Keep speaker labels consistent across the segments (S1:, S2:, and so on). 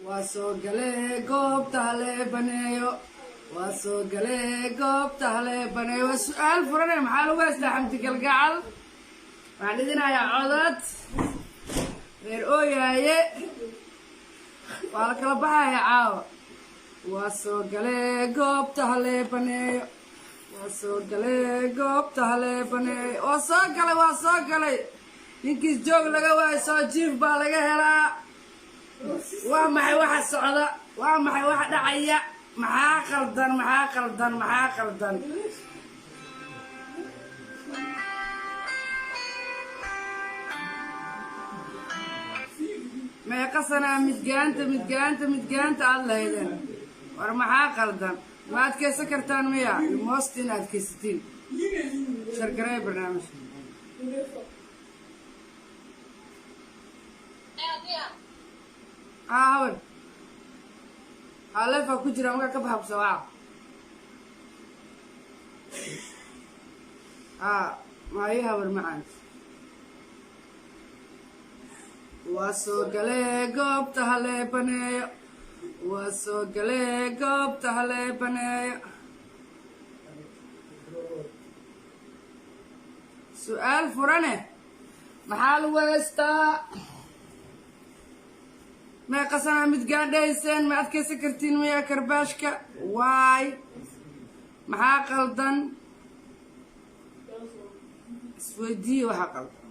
S1: واسوقلي قوب تهلي بنيو واسوقلي قوب تهلي بنيو والسؤال فرني محالو قاستا حمتك القعل وعندنا يا عضد غير اوياي والكلا بحا يا عاو واسوقلي قوب تهلي بنيو واسوقلي قوب تهلي بنيو واسوقلي ينكيس جوق لغا واي سو جيف با لغا هلا waa maxay waxa socda waa maxay waxa dhacaya maxaa qaldan meeqa sana midgaanta aad lahaydeen war maxaa qaldan ma adkaysan kartaan miya most in adkaysatiin shargaray barnaamij هاول هلا فكجرا ما كبها بسواع ما هي هاول معاك واسوقلي قوب تهلي بني واسوقلي قوب تهلي بني سؤال فرنه محل وستا ما قصنا متقاديسين ما أذكر سكرتين ويا كرباشكا واي محا قلدن سويدي وحا قلدن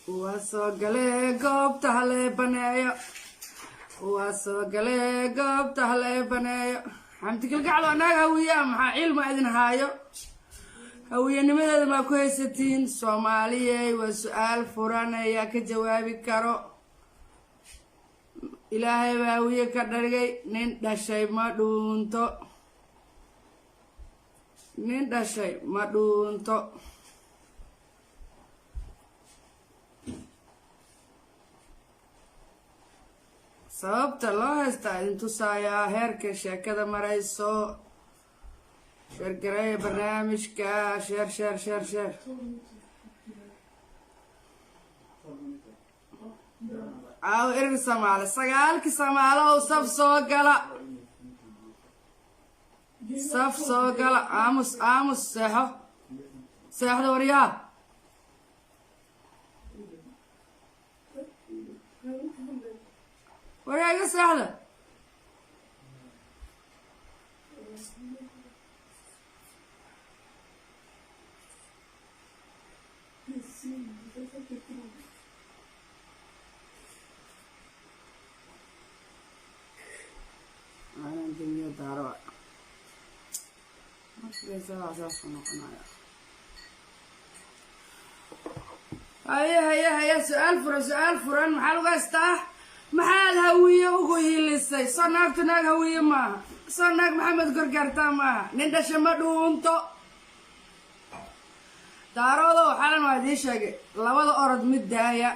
S1: واسوقلي قوب تهلي بنايا واسوقلي قوب تهلي بنايا حمتك القعد وانا هوية محا علم اذن هايو هوية نمدد ما كويستين صومالية وسؤال فرانا يا كجوابي كارو إلهي باوية كدرغي نين داشي ما دونتو sababta loo haystaa idin tusayaa heerka sheekada marayso sheergareeya barnaamijka sheer caaw erga samaale sagaalkii samaalo oo saf soo gala aamus seexda waryaa وريا سهلة أنا الدنيا داروا مش لسه أساسا نقنايا هيا سؤال فرن محل قاسته محل هوية وهي لسه صنعت ناق هوية ما صنع محمد قرقرتا ما نندش مدونتو دارودو حالا وادي شاقي لوada orod mid daaya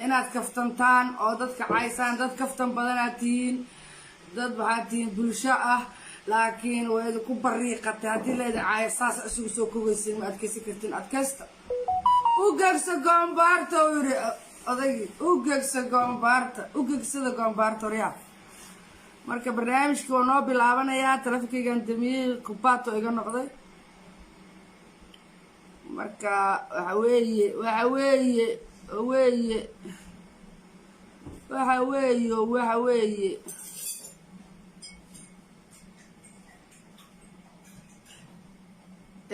S1: inaad kaftantaan oo dadka caysaan dad kaftan badan aad tihiin dad waxaad tihiin bulsho ah laakiin way ku bariiqatay haddii leeda caysaas isugu soo kogaysiin ma adkaysi kartiin adkaysta u gaagsa goombaarta u yiri odaygi u geegsada goombaarta riyaa marka barnaamijka waa noo bilaabanayaa taleefankaygan damiyey kubaato iga noqday marka waxa weeye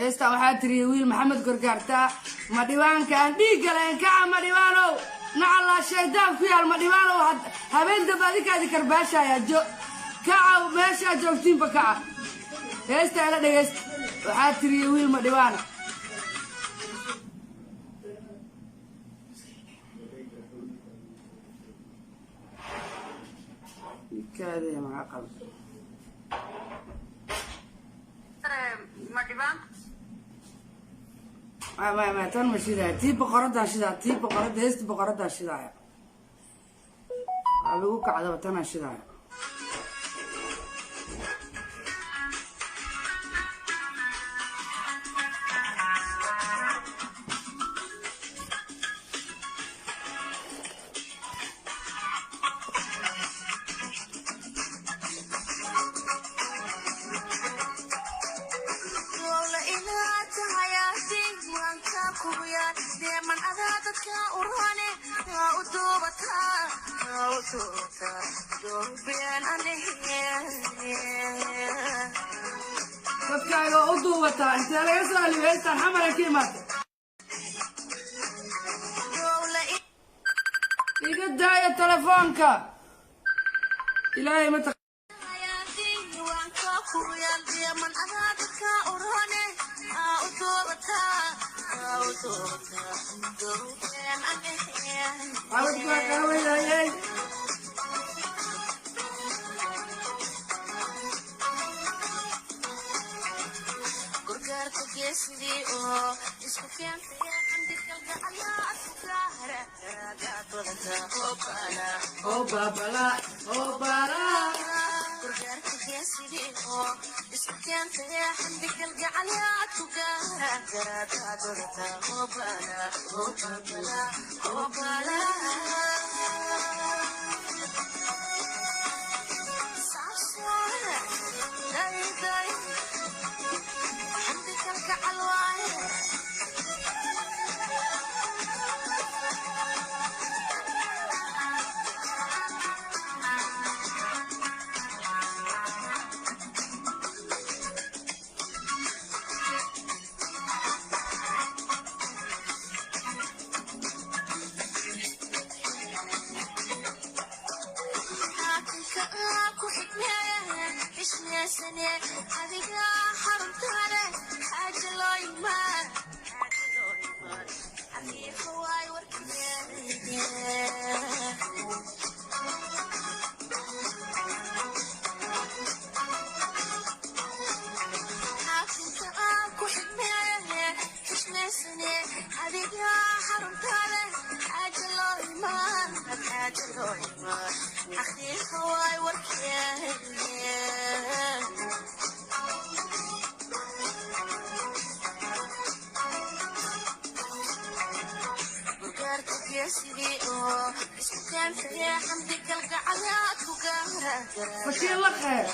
S1: heesta waxaa tiriya wiil maxamed gorgaartaa ma dhibaankaan dhiig galeen kaca ma dhibaanow nacallaa shaydaan ku yaal ma dhibaanow habeen dambe adinkaadi karbaashaya kaca meeshaa joogtiinba kaca heesta ila dhegeysta waxaa tiriya wiil ma dhibaana كذا معقد ما تنمشي ذا تي بقرة شذا تي بقرة هست بقرة شذا أبوك على وتنا شذا dadkaaga u duubataa intee laga soo alibeystaan xamala ka imaatay iga daaya telefoonka ilaahay ma Oh babala, oh bala. فكير لك خير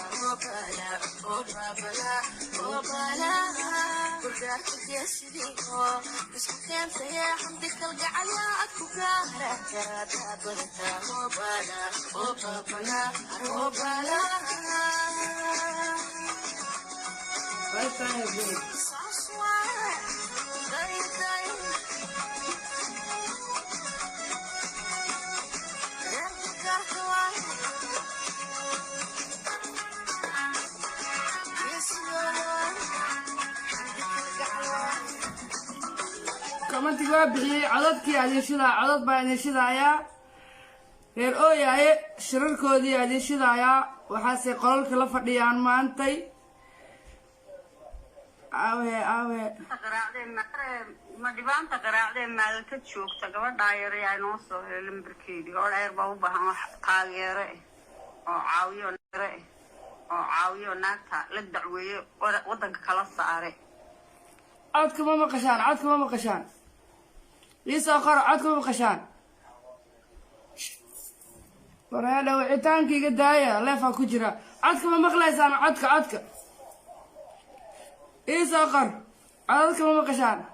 S1: كمان تجوا بغي عدد كي هذه شذا عدد بعدين شذا يا غير أو يا شرر كودي هذه شذا يا وحاسي قرر كلا فديان ما أنتي أوه
S2: ما ديبان تقرأ ما تشوف تقبل دايري يعني نص المبركيدي ولا يربوا بها قايرة أو عاوية نرى أو عاوية ناتا للدعوية وضنك خلاص صاري
S1: عادكم ما مقشان عادكم ما مقشان ليس آخر عادكم ما مقشان ورا لو عتانكي قدايا لفا كجرا عادكم ما مقليسان عادك ليس آخر عادكم ما مقشان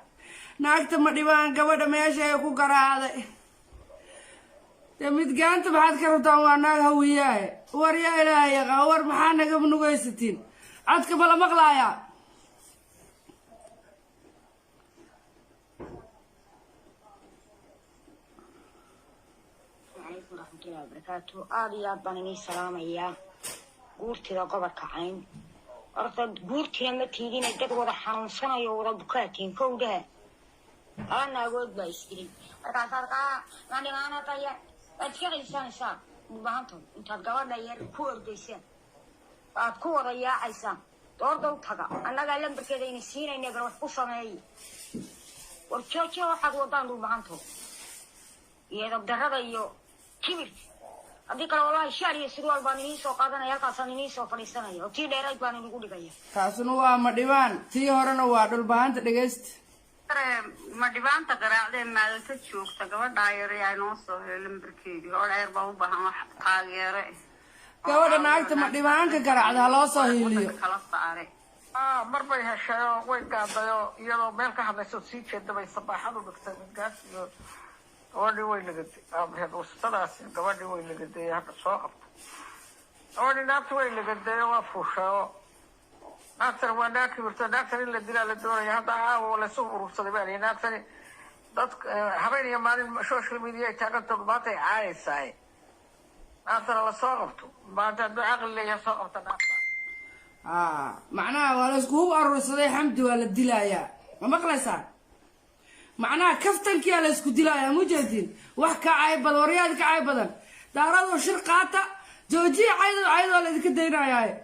S1: naagta ma dhibaan gabadha meesha ay ku garaacday mid gaanta maxaad ka rabtaan waa naag hawiyaaye war yaa ilaahay yaqaan war maxaa naga nugaysatiin codka ma la maqlaayaa
S3: الله وبركاته يا بني سلام يا قورتي ذا قبر كعين أرتد قورتي لما تيجين الدك وذا حنصنا يورا بكاتين كودها أنا أقول بيسكري أتذكر أنا طيب أتكلم إنسان إنسان ببانتهم أنت تقول لي يركور جيسان أتكور يا عيسان دور تجا أنا قايلم بكذا ينسينا إني أروح قصة هاي والشاشة واحد وضعنا ببانتهم يا رب ده يو كبرت أديك والله شاري سروال بانيني سو قادنا يا كاسانيني سو فريسنا يو تي ديراج بانيني كودي كيا
S1: kaasuna waa madhibaan tii horena waa dhulbaanta dhageysta
S2: madhibaan taqraacde maalka joogta gabadha yar ay noo soo heelin barkeedi oo dheer baa u baahan wax taageere
S1: gabadha naagta madhibaanka garaacda loo soo hiiliyo
S2: kala saare
S4: marbay heshayo way gaadayo iyadoo meel ka hadlayso sii jeedabay sabaaxadu dhigtay midkaas iyo gabadhii way lagatay aabreed wasadaas gabadhii way lagatay hadda soo qabto gabadhii naagta way lagatay waa fuushayo naagtana waa naag kibirto naagtana in la dilaa la doonaya hadda caawa lasoo urursaday baa lihi naagtani dadka habeen iyo maalin social media ay taaganto maanta ay caayaysaay naagtana lasoo qabto maanta hadduu caqli leeyahay soo qabta naagta
S1: macnaha waa la iskugu urursaday xamdi waa la dilayaa ma maqlaysaan معناها كفتن كي على سكوديلا يا مجاهدين وحكا عيبد ورياد كعيبدن دارادو شرقاتا جوجي عيدو ولا ديك دينا ياي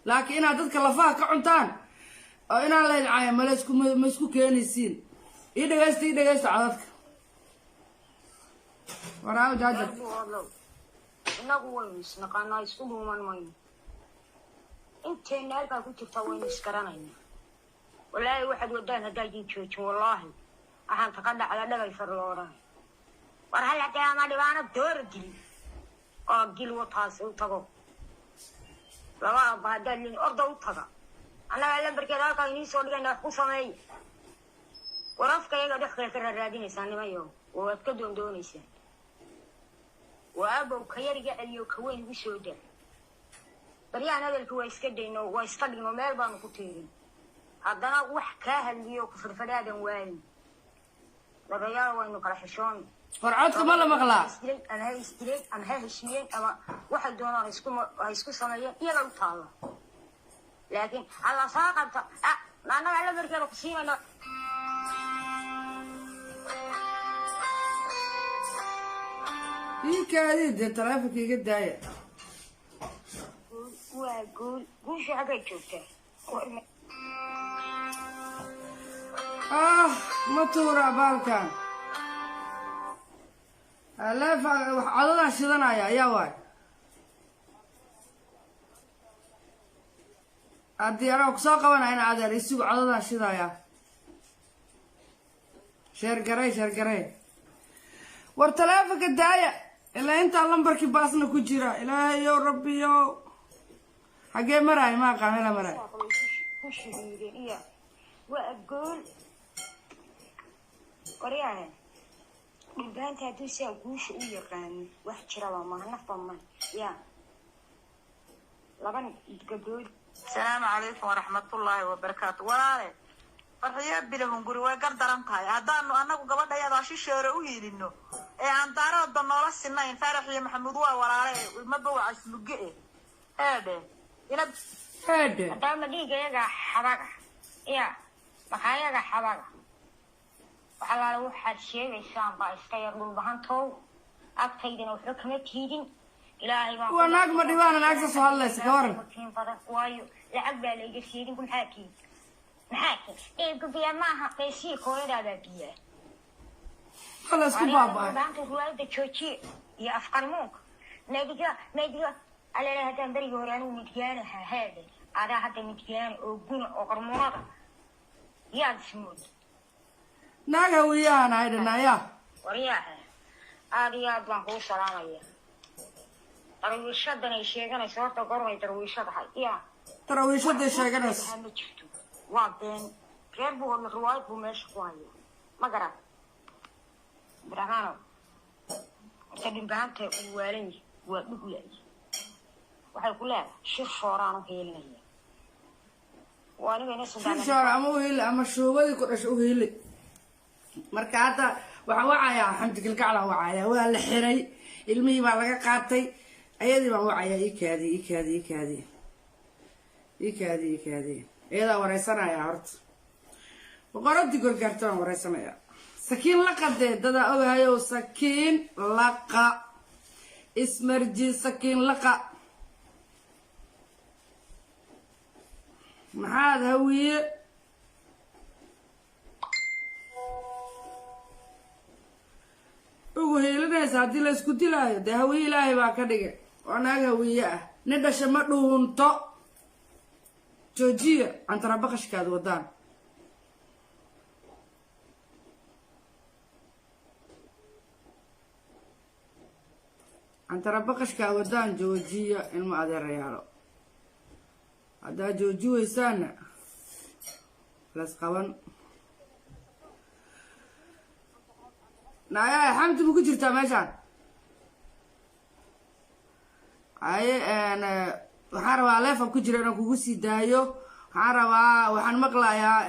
S1: لكن انا ددك لفاها كعنتان او انا لا عاي ملاسكو مسكو كينيسين دغيست عادك وراو جاجك
S3: inagu waynu isnaqaanaa isku dhuuman mayno inteena halkaa ku jirta waynu isgaranayna walaahi waxaad wadaan haddaadin joojin wallaahi waxaan ka dhacda dhagay farlooran war hal haddii ama dhibaano door geli oo gil wataas u tago laba aba haddaan lin orda u taga annaga lambarkeeda halkaa inii soo dhigayna wax ku sameey warafkayaga dhexkale ka raadinaysaa nimayo waad ka doondoonaysaa وأبو كيرجع اليو كوين بسودة بريان هذا الكوين سكدينه ويستقدمه مالبان كتيرين هذانا وحكاها اليو كفر فلادن وين لبيار وينو كرحشون
S1: فرعاتكم ولا مغلا
S3: أنا هاي استريت أنا هاي الشيء أما واحد دونا هيسكو صنايع يلا وطالع لكن على ساقط أنا على بركة قسيمة
S1: إيه كذي ترافق يقدايا
S3: قول شو حاجة شوفته
S1: ما تورا بالكان لا عضلة شدنا يا واي أدي أراك ساقة وانا هنا عدل يسوق عضلة شدايا شرقري ورتلافك الداية إلا أنت اللمبركي باسنا كجرا إلا يا ربي يا حاجة مراي ما قاملا مراي
S3: وش هي وأقول قريانة البنت هتوسع وش ويقان واحد شرا ما نفهم يا لبن تقول
S2: السلام عليكم ورحمة الله وبركاته ولا farxiyo bilahun guri way gar daran tahay haddaanu anagu gabadhayada shisheere u hiilino ee aan daarada noola sinayn farxiyo maxamuud waa walaale ma bawac isluge ina
S3: hadama dhiigayaga xabaga ya maxaayaga xabaga waxalaala waxaad sheegaysaan baa iska yar dhulbahantow agtaydana waxba kama tiidin ilaahay baa
S1: waa naag ma dhibaan naagta soo hadlaysa ka waran
S3: waayo lacag baa layga sheegin kun xaakii maxaa ee gubiya maaha qeysii kooyadaada biya
S1: خلاص كبابا
S3: baanka ruwaayada joojiye iyo afqarmuunka nadiga alala haddaan berigi hore anigu midyaanaha haade adaa hadda midyaana oo guna oo qarmuunada yaad ismood
S1: naaga wiyahan haydhanaya
S3: waryaaha aad iyo aad baan kuu salaamaya darwiishadan ay sheeganayso horta gormay darwiishadahay ya
S1: darwiishaday sheeganayso
S3: ma jirto waa been reer buu wadna riwaayad buu meesha ku haya ma garan brahano inta dhimbaanta uu waalan yahay waa dhug yahay waxay ku leedahay shir shooraan u heelinaya waa aniga ina
S1: shir shoor ama u heeli ama shoobadii ku dhasho u heeli marka hadda waxa wacayaa xamdi galgacla wacaya waa la xiray ilmihii baa laga qaatay ayadii baan wacayaa ikaadi iyadaa wareysanaya horta boqoradii gorgaarta baan wareysanaya sakiin laqa dee dadaa ogahayow sakiin laqa ismarji sakiin laqa maxaad hawiye ugu hiilinaysa haddii la isku dilaayo dee hawiye ilaahay baa ka dhigay oo naag hawiye ah nin dhasha ma dhuunto joojiya cantarabaqashkaad wadaan cantarabaqashkaad wadaan joojiya ilma adeerayaalo haddaa jooji weysaana las qaban naya xamdi ma ku jirtaa meeshaan aye waxaan rabaa leefan ku jira inaan kugu sii daayo waxaan maqlayaa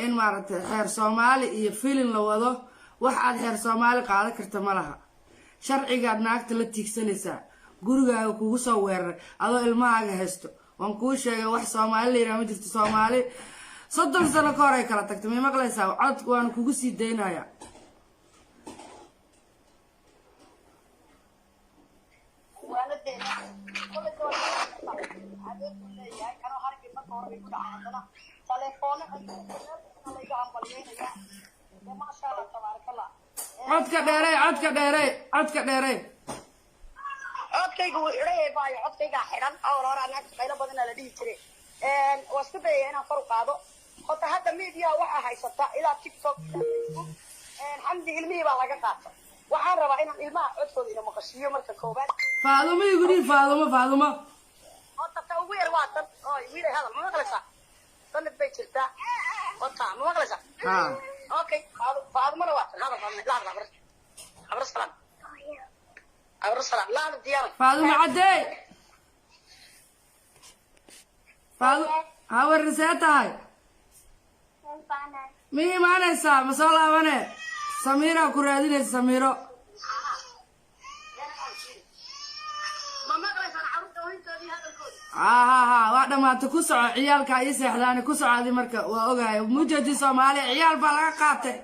S1: in maaragtay xeer soomaali iyo filin la wado wax aad xeer soomaali qaadan karta ma laha sharcigaad naagta la tiigsanaysaa gurigaaga kugu soo weeraray adoo ilmahaaga haysto waan kuu sheegay wax soomaali la yidhaha ma jirto soomaali 30 sano ka hor ay kala tagtay may maqlaysaa codka waana kugu sii daynaya codka dheerey
S5: codkayga wuu xidhan yahay baayo codkaygaa xidhan awal hore anaagta qaylo badanaa la dhihi jiray waa isku dayaya inaan kor u qaado hota hadda media waxaa haysata ilaa tiktok facebook xamdi ilmihii baa laga qaata waxaan rabaa inaan ilmaha codkooda ina maqashiiyo marka koobaad
S1: faadumo igu dhihi faadumo
S5: hota ta ugu yar waa tan oy wiilay hadal ma maqlaysaa sanad bay jirtaa hota ma maqlaysaa okay faadumana waa tan hadal habar salaam لا ديارك
S1: فاضل عدي فاضل هاو الرسالة هاي مي ما نسا مسألة وانا سميرة كرادين سميرة واحدة ما تكسر عيالك عيسى حلاني كسر هذه مركب وأوجاي مجدي صومالي عيال بلا قاتل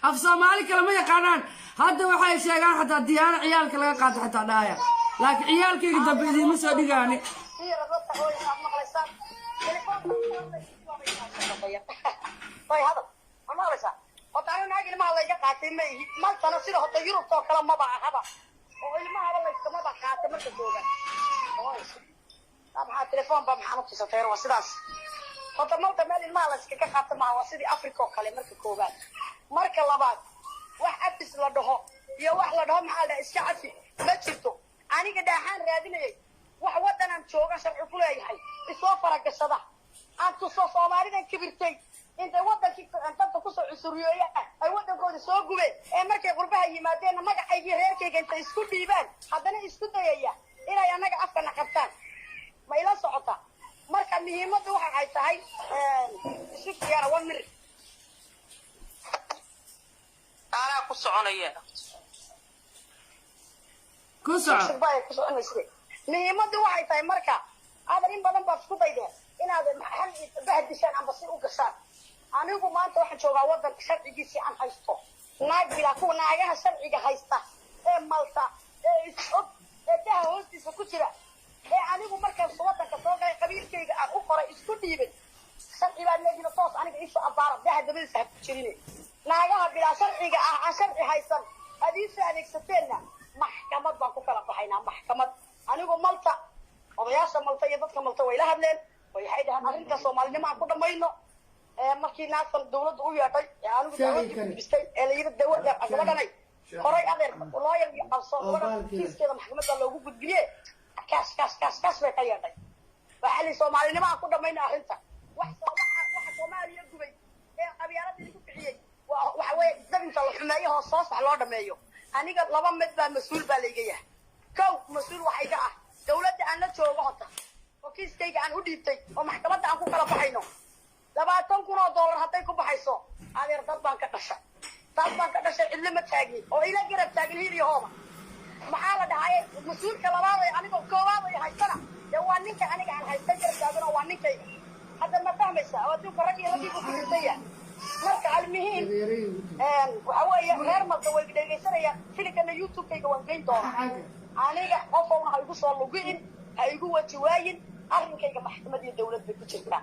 S1: أف صومالي كلام يقانان هذا وحي شيء حتى الديانة عيالك لا قاتل حتى دايا لكن عيالك يقدر بدي مسودي يعني
S5: طيب هذا ما بس وطعنا ناقل ما الله يقاتل ما تنصير حتى يروح كلام ما بقى هذا وإلما هذا الله يستمع بقى قاتل مركب دوغا طبعا التليفون بقى محمد كيسافير وسداس هذا موضوع مال المال اسكا قاتل مع وسيدي افريقيا كله مركب كوبان marka labaad wax abis la dhaho iyo wax la dhaho maxaa la iska cafi ma jirto aniga dhaaxaan raadinayay wax wadanaan jooga sharci ku leeyahay isoo faragashada aan tusoo Soomaalidan kibirtay inta wadankii inta ku soo cusuriyoya ay wadankooda soo gubeen ee markay qurbaha yimaadeen magacaygii reerkayga inta isku dhiibaan haddana isku dayaya inay anaga afkana qabtaan ma ila socota marka muhiimadu waxa ay tahay si fiican waa mir أنا كسرانية.
S1: كسر.
S5: مهمة واحد في مركا. هذا إن بدن بسكوت أيده. إن هذا محل بعد بيشان عم بصير وكسر. أنا يقول ما أنت واحد شو قاعد وضع شرط يجي عن حيسته. ناقي بلا كون ناقيها شرط يجي حيسته. مالتا. إسقط. ده هو تسكتيرا. أنا يقول مركا صوتك كصوت قبيل كي أخرى إسكت يبين. شرط يبان نجي نطاس أنا إيش أبارة ده هذا بس هتشيلني. naagaha bila sharciga ah aan sharci haysan hadiisa adeegsateena maxkamad baan ku kala baxaynaa maxkamad anigu malta odayaasha malta iyo dadka malta way la hadleen way xidhaan arrinta Soomaalnimo aan ku dhamayno markii naagtan dawladdu u yeedhay anigu dawladdu bistay ee la yiri dawladda gabadhanay horay adeer lawyer iyo qabso kiiskeeda maxkamadda loogu gudbiyay kaas bay ka yeedhay waxa li Soomaalnimo aan ku dhamayno arrinta wax Soomaaliya gubay ee qabyaaladii ku bixiyay waxaway dabinta la xumeeyo hoos wax loo dhameeyo aniga laba mid baa mas'uul baa leeyahay yahay kow mas'uul waxa iga ah dawladda aan la joogo hota oo kiiskayga aan u dhiibtay oo maxkamadda aan ku kala baxayno $20,000 haday ku baxayso adeer dad baan ka dhashay cidna ma taagin oo ila garab taagin hiliyo hooba maxaa la dhahay mas-uulka labaad ee anigoo koowaad ay haystana dee waa ninka aniga aan haysta gargaadana waa ninkayga hadda ma fahmaysaa oo adduunka rag iyo ragii ku fiirsanya marka almuhiim waxa weeye reer malta way dhegaysanayaan filimkana youtube-kayga waan geyn doonaa aniga qofowna ha igu soo lugi'in ha igu waji waayin arrinkayga maxkamad iyo dawlad bay ku jirtaa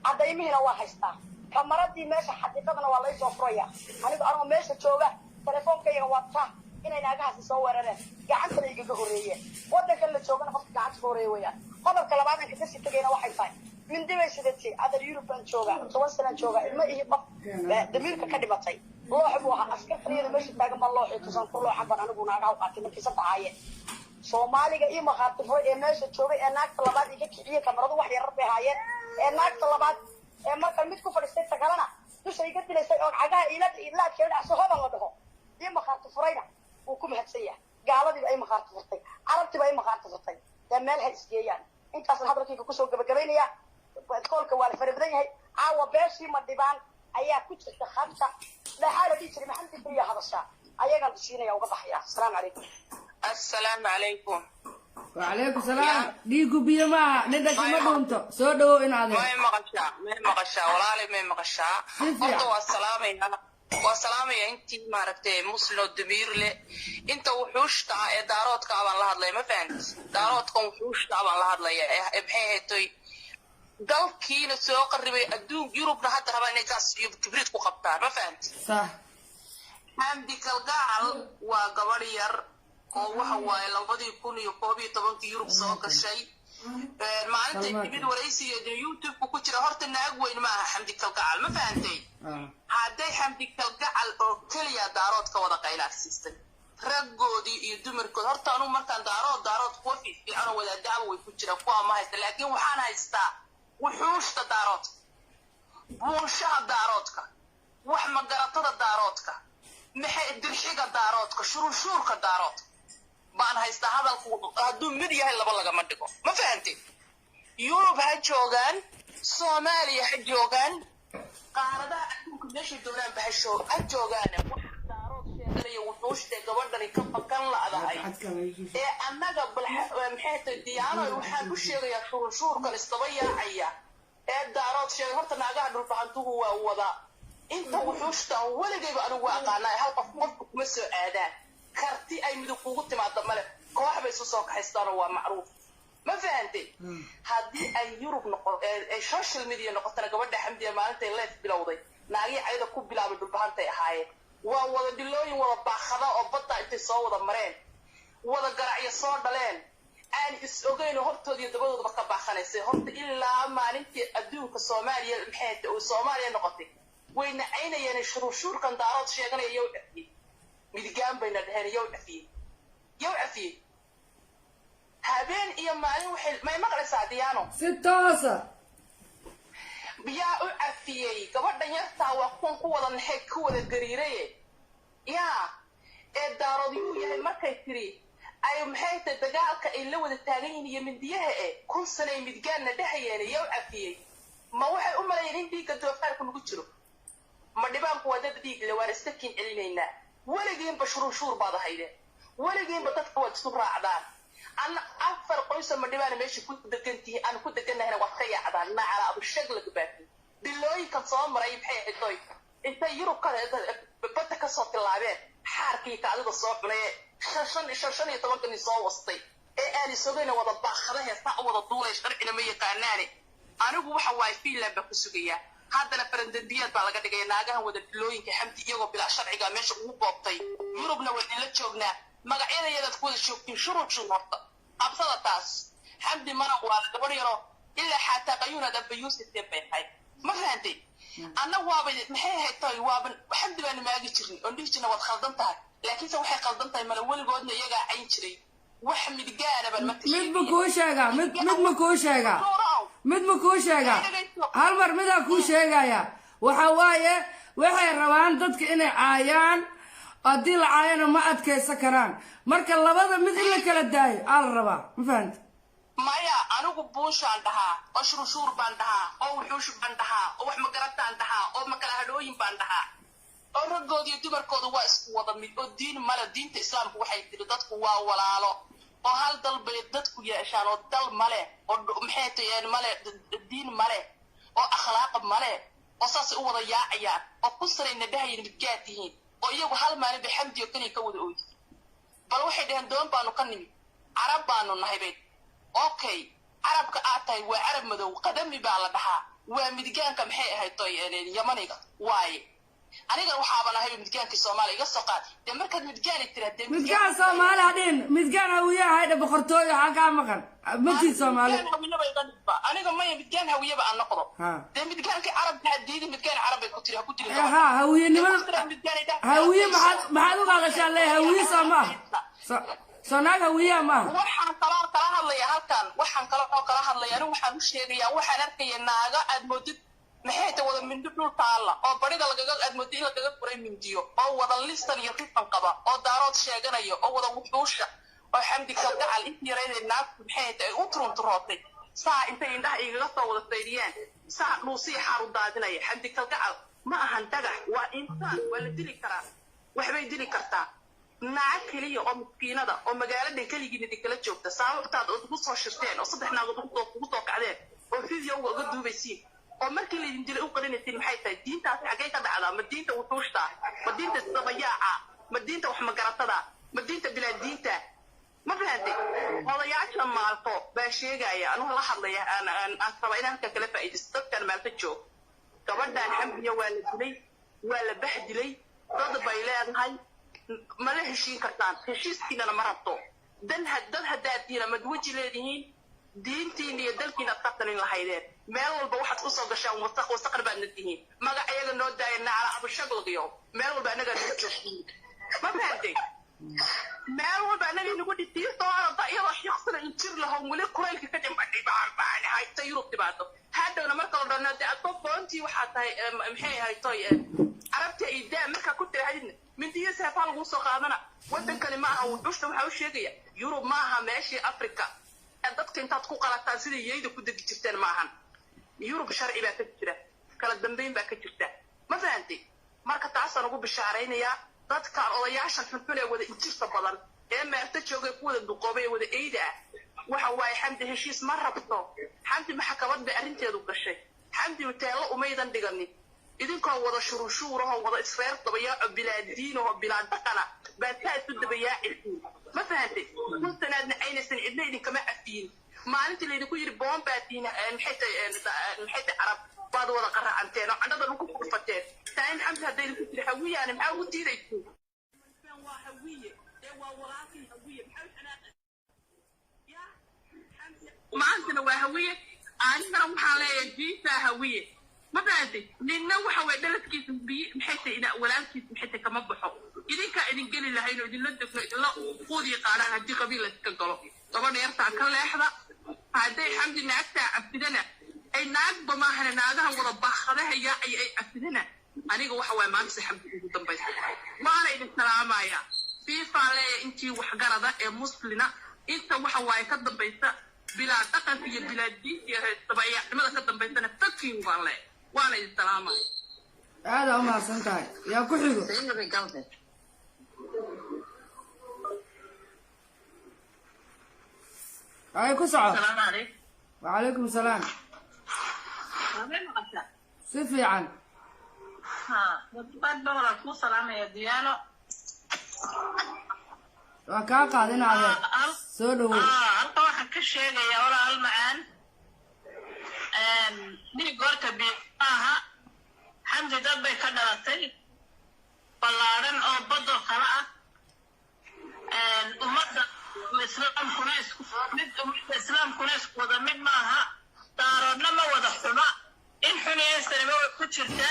S5: caddaymihina waa haystaa kamaradii meesha xaqiiqadana waa lay soo furaya anigu anoo meesha jooga telefoonkayga wataa inay naagahaasi soo weerareen gacantana igaga horreeyeen waddankan la joogana qofka gacanta ka horreeya weeyaan qodobka labaad aan kaga sii tegayna waxay tahay mindi bay sidatay adar yurub baan joogaa 10 sanaan joogaa ilma iyo qof damiirka ka dhimatay loox buu ahaa askartaniyada meesha taagan baa looxii tusan ku looxa baan anigu naagaha u qaatay markii saddexaayeen soomaaliga iyo makhaatifoy ee meesha joogay ee naagta labaad iga kiciyey kamaradu wax yarar bay haayeen ee naagta labaad ee markan mid ku fadhiistay tagalana dusha iga dilaysay oo cagaha ilaadkeeda dhacso hodan la dhaho iyo makhaartifurayna wuu ku mahadsan yahay gaaladiiba ay makhaartifurtay carabtiiba ay makhaartifurtay dee meel ha isgeeyaan intaasna hadalkayga kusoo gabagabaynaya koolka waa la farabadan yahay caawa beeshii madhibaan ayaa ku jirta khadka dhaxaa la dhihi jiray maxamed ibriya hadashaa ayagaan siinaya uga baxaya asalaamu calaykum
S6: السلام عليكم
S1: وعليكم السلام ديكو بيا ما ندك ما دونتو سو دو ان هذا
S6: ما مقشا ولا لي ما مقشا والسلام يا انتي ما ركتي مسلو دمير لي انت وحوش تاع دارود كابان لا هادلay ما فهمت دارود كون وحوش تاع لا هادلay بحيتي dalkiina soo qaribay adduun Yurubna hadda raba inay gaas iyo kibrid ku qabtaan ma fahmt
S1: صح
S6: Hamdi Kalgacal waa gabadh yar oo waxa waaye 2011 Yurub soo gashay maalinta dibid waraysiga YouTube ku jira horta naag weyn ma aha Hamdi Kalgacal ma fahantay haday Hamdi Kalgacal oo kaliya daarood ka wada qaylaasistay raggoodii iyo dumarkood horta anu markaan daarood ku fiican wada daawo way ku jira kuwa ma haysta laakiin waxaan haystaa wuxuushta daarood buushaha daaroodka wax magaratada daaroodka maxay dirxiga daaroodka shuruushuurka daarood baan haystaa hadalku hadduu mid yahay laba lagama dhigo ma fahantay Yurub ha joogaan Soomaaliya ha joogaan qaaradaha adduunka meesha doonaan bahasho ha joogaan wax daarood sheeganayo wuxuushta gabadhani ka fakan la'dahay ee annaga maxay tahay diyaano waxaan ku sheegayaa shuruushuurkan istaba yaacaya ee daarood sheegay horta naagaha dhulbaxantuhu waa wada inta wuxuushta waligayba anigu aqaanaa hal qof kuma soo aadaan karti ay midug kugu timaado male koox bay soo kaxaystaan waa macruuf ma fahantay haddii ay Yurub noqon ay social media noqotana gabadha Xamdiya maalinta live bilowday naagii ayada ku bilaabay dhulbaxantay ahaayeen waa wada dilooyin wada baaxada oo badda intay soo wada mareen wada garacyo soo dhaleen aan is ogeyn hortood iyo dabadoodba ka baaxanaysay horta ilaa maalintii adduunka Soomaaliya maxay tahay Soomaaliya noqotay wayna aynayeen shuruushuurkan daarood sheeganaya yow dhafiyay midgaan bayna dhaheen yow dhafiyay habeen iyo maalin waxay may maqlaysaa diyaano
S1: ستوسا
S6: biyaa u afiyay gabadhan yartaa waa kuwan ku wada naxay ku wada gariiray yaa ee daaroodii yahay markay tiri ay maxay tahay dagaalka ay la wada taagan yihiin iyo mindiyaha kun sano ay midgaanna dhahayeen yow afiyay ma waxay u maleeyeen in dhiigga doofaarku lagu jiro ma dhibaanku waa dad dhiig le waan iska kiin celinaynaa weligiinba shuruushuur baad ahaydeen weligiinba dadka waad isku raacdaan أنا أفر قيس مديبان ماشي كنت دكنتي أنا كنت دكنا هنا وقتي عدان ما على أبو الشغل جبتي دلوي كان صام رأي بحي توي أنت يروح كذا بدك صوت اللاعبين حاركي كذا الصوت من شاشن يطلع كني صوت وسطي إيه أنا سوينا وضع خذها يستع وضع طول يشتري مية كأناني أنا هو حواي في لعبة كسوقية هذا الفرنديات على قد جاي ناقها وده دلوي كحمتي يجوا بلا شرع جا ماشي وقبطي يروحنا ودنا تشوفنا magacyada yada ku wada joogtiin shuruuc horta absada taas Xamdi mana waa gabar yaro ilaa xataa qayuna dab Yusuf bay ma fahantay anna waaba maxay haytay waaba Xamdi baan maagi jirin oo dhijina wad khaldan tahay laakiin waxay khaldan tahay mala waligoodna iyaga cayn jiray wax midgaana bal ma
S1: mid ma koo sheega mid ma koo sheega hal mar mid ku sheegaya waxa waaye waxay rabaan dadka inay caayaan adii la caayana ma adkaysan karaan marka labada mid in la kala daayo aan rabaa ma fahant
S6: maya anigu buushaan dhahaa oo shuruushuur baan dhahaa oo wuxuush baan dhahaa oo wax ma garataan dhahaa oo ma kala hadhooyin baan dhahaa oo raggood iyo dumarkoodu waa isku wada mid oo diin male diinta islaamku waxay tiri dadku waa walaalo oo hal dal bay dadku yeeshaan oo dal male oo maxay tahay male diin male oo akhlaaq male oo saas u wada yaacayaan oo ku sarayna dhahayn midkaad tihiin oo iyagu hal maalin bay xamdiyo kaliya ka wada ooyay bal waxay dhaheen doon baanu ka nimid carab baanu nahay bay okay carabka aad tahay waa carab madow qadami baa la dhahaa waa midgaanka maxay ahayd toy yamaniga waaye aniga waxaaba nahay midgaanka Soomaaliya iga soo qaad de markaad midgaan tiraahdo
S1: midgaan Soomaaliya hadin midgaan hawiye hayda boqortooyo waxa ka maqan midkii Soomaaliya
S6: aniga ma midgaan hawiye ba aan noqdo de midgaanka carabka hadii midgaan carab ay ku tiri
S1: ha hawiye nimada hawiye maxaad u qaadashaa leeyahay hawiye Soomaaliya sonaga hawiye ma
S6: waxaan kala hadlayaa halkan waxaan kala hadlayaa anigu waxaan u sheegayaa waxaan arkayaa naaga aad moodid maxay ta wada mindi dhul taala oo bariga lagaga aad moodid in lagaga furay mindiyo oo wada listan iyo rifan qaba oo daarood sheeganayo oo wada wuxuusha oo xamdi ka gacal intii yareeyay naag maxay ta u turunturootay saa intay indhaha igaga soo wada faydiyaan saa nuusi xaru daadinaya xamdi ka gacal ma ahan dagax waa insaan waa la dili karaa waxbay dili kartaa naag kaliya oo miskiinada oo magaalada kaligeeda kala joogta sababtaad oo ugu soo shirteen oo saddex naagood ugu soo kacdeen oo video uga duubaysiin oo markii la idin dilay u qarinaysiin maxay tahay diintaas xagee ka dhacdaa ma diinta wuxuushta ma diinta sabayaaca ma diinta wax magaratada ma diinta bilaa diinta ma fahanti odayaasha maalto baa sheegaya anuu la hadlaya aan raba inaan ka kala faa'iideysto dadkan maalta joog gabadhan xamdiya waa la dilay waa la bahdilay dad bay leedahay ma la heshiin kartaan heshiiskiina ma rabto dan haddaadiina mad waji leedihiin diintiina iyo dalkiina taqanin lahaydeen meel walba waxaad ku soo gashaan wasaqar baadna tihiin magac iyaga noo daaya nacala abushagogiyo meel walba anaga nagu joogtiin ma fahantay meel walba anaga nagu dhitiir soo arada iyadoo xiiqsana injir lahow weli kulaylka ka dhimbadhay baan hayta yurub dhibaato hadhowna marka la dhana dee adoo boontii waxaa tahay maxay ahayd toy carabta idaa markaa ku tiraahadidna mindiya seefaa lagu soo qaadana wadankani ma aha wuxuushta waxaa u sheegaya yurub ma aha meeshii afrika dadka intaad ku qalataan sida yeyda ku degi jirteen ma ahan yurub sharci baa ka jira kala dambeyn baa ka jirta ma fahantay marka taasaan ugu bishaaraynayaa dadkaan odayaashan xunxun ee wada injirta badan ee meerta joogay ku wada duqoobay ee wada eyda ah waxa waaye xamdi heshiis ma rabto xamdi maxkamad bay arrinteedu gashay xamdi hoteelo umaydan dhiganin idinkoo wada shuruushuurahoo wada isreer dabayaaco bilaa diinahoo bilaa dhaqana baa taa isu dabayaacilkiin ma fahantay kun sanaadna aynaysan cidna idinkama cafiyin maalintii laydinku yidhi boon baa diina maxay tahay carab baad wada qaracanteen oo candhada lagu kurfateen taa in xamdi hadday idinku tiri hawiyaani maxaa ugu diidaysu waa hawiye ee waa walaakii hawiye maxaa xanaaqay ya maantana waa hawiye anigana waxaan leeyahay diintaa hawiye ما بعدي لأنه هو درس كيس بحيث إذا ولان كيس بحيث كم بحق إذا كان قال له هينو إذا لدك لا خذي قال هدي قبيلة كقلو طبعا يرتع كل لحظة هذا الحمد لله أكتر أفدنا أي ناق بما هنا ناقها وربح هذا هي أي أفدنا أنا جو حوي ما نسي حمد لله تنبيه ما أنا إذا السلام عليا في فعلة أنتي وحجرة ده مسلمة أنت وحوي كذب بيتا بلا تقن في بلا دين يا طبيعي لماذا كذب بيتا نفتكي وفعلة وانا السلام
S1: هذا ما سنتاي يا كحيغو عليكم السلام.
S4: السلام عليكم.
S1: وعليكم السلام. سيفي عن
S4: بعد بقول لكم سلام يا ديانو.
S1: وكان قاعدين على سولو
S4: أنت واحد كشيء يا ولا المعان ني قلت بيها حمد دبي كدرتي بلارن أو بدو خلاص ومدة الإسلام كناس الإسلام كناس وذا من معها دارنا ما وذا حما إن حني سلموا كتشرتا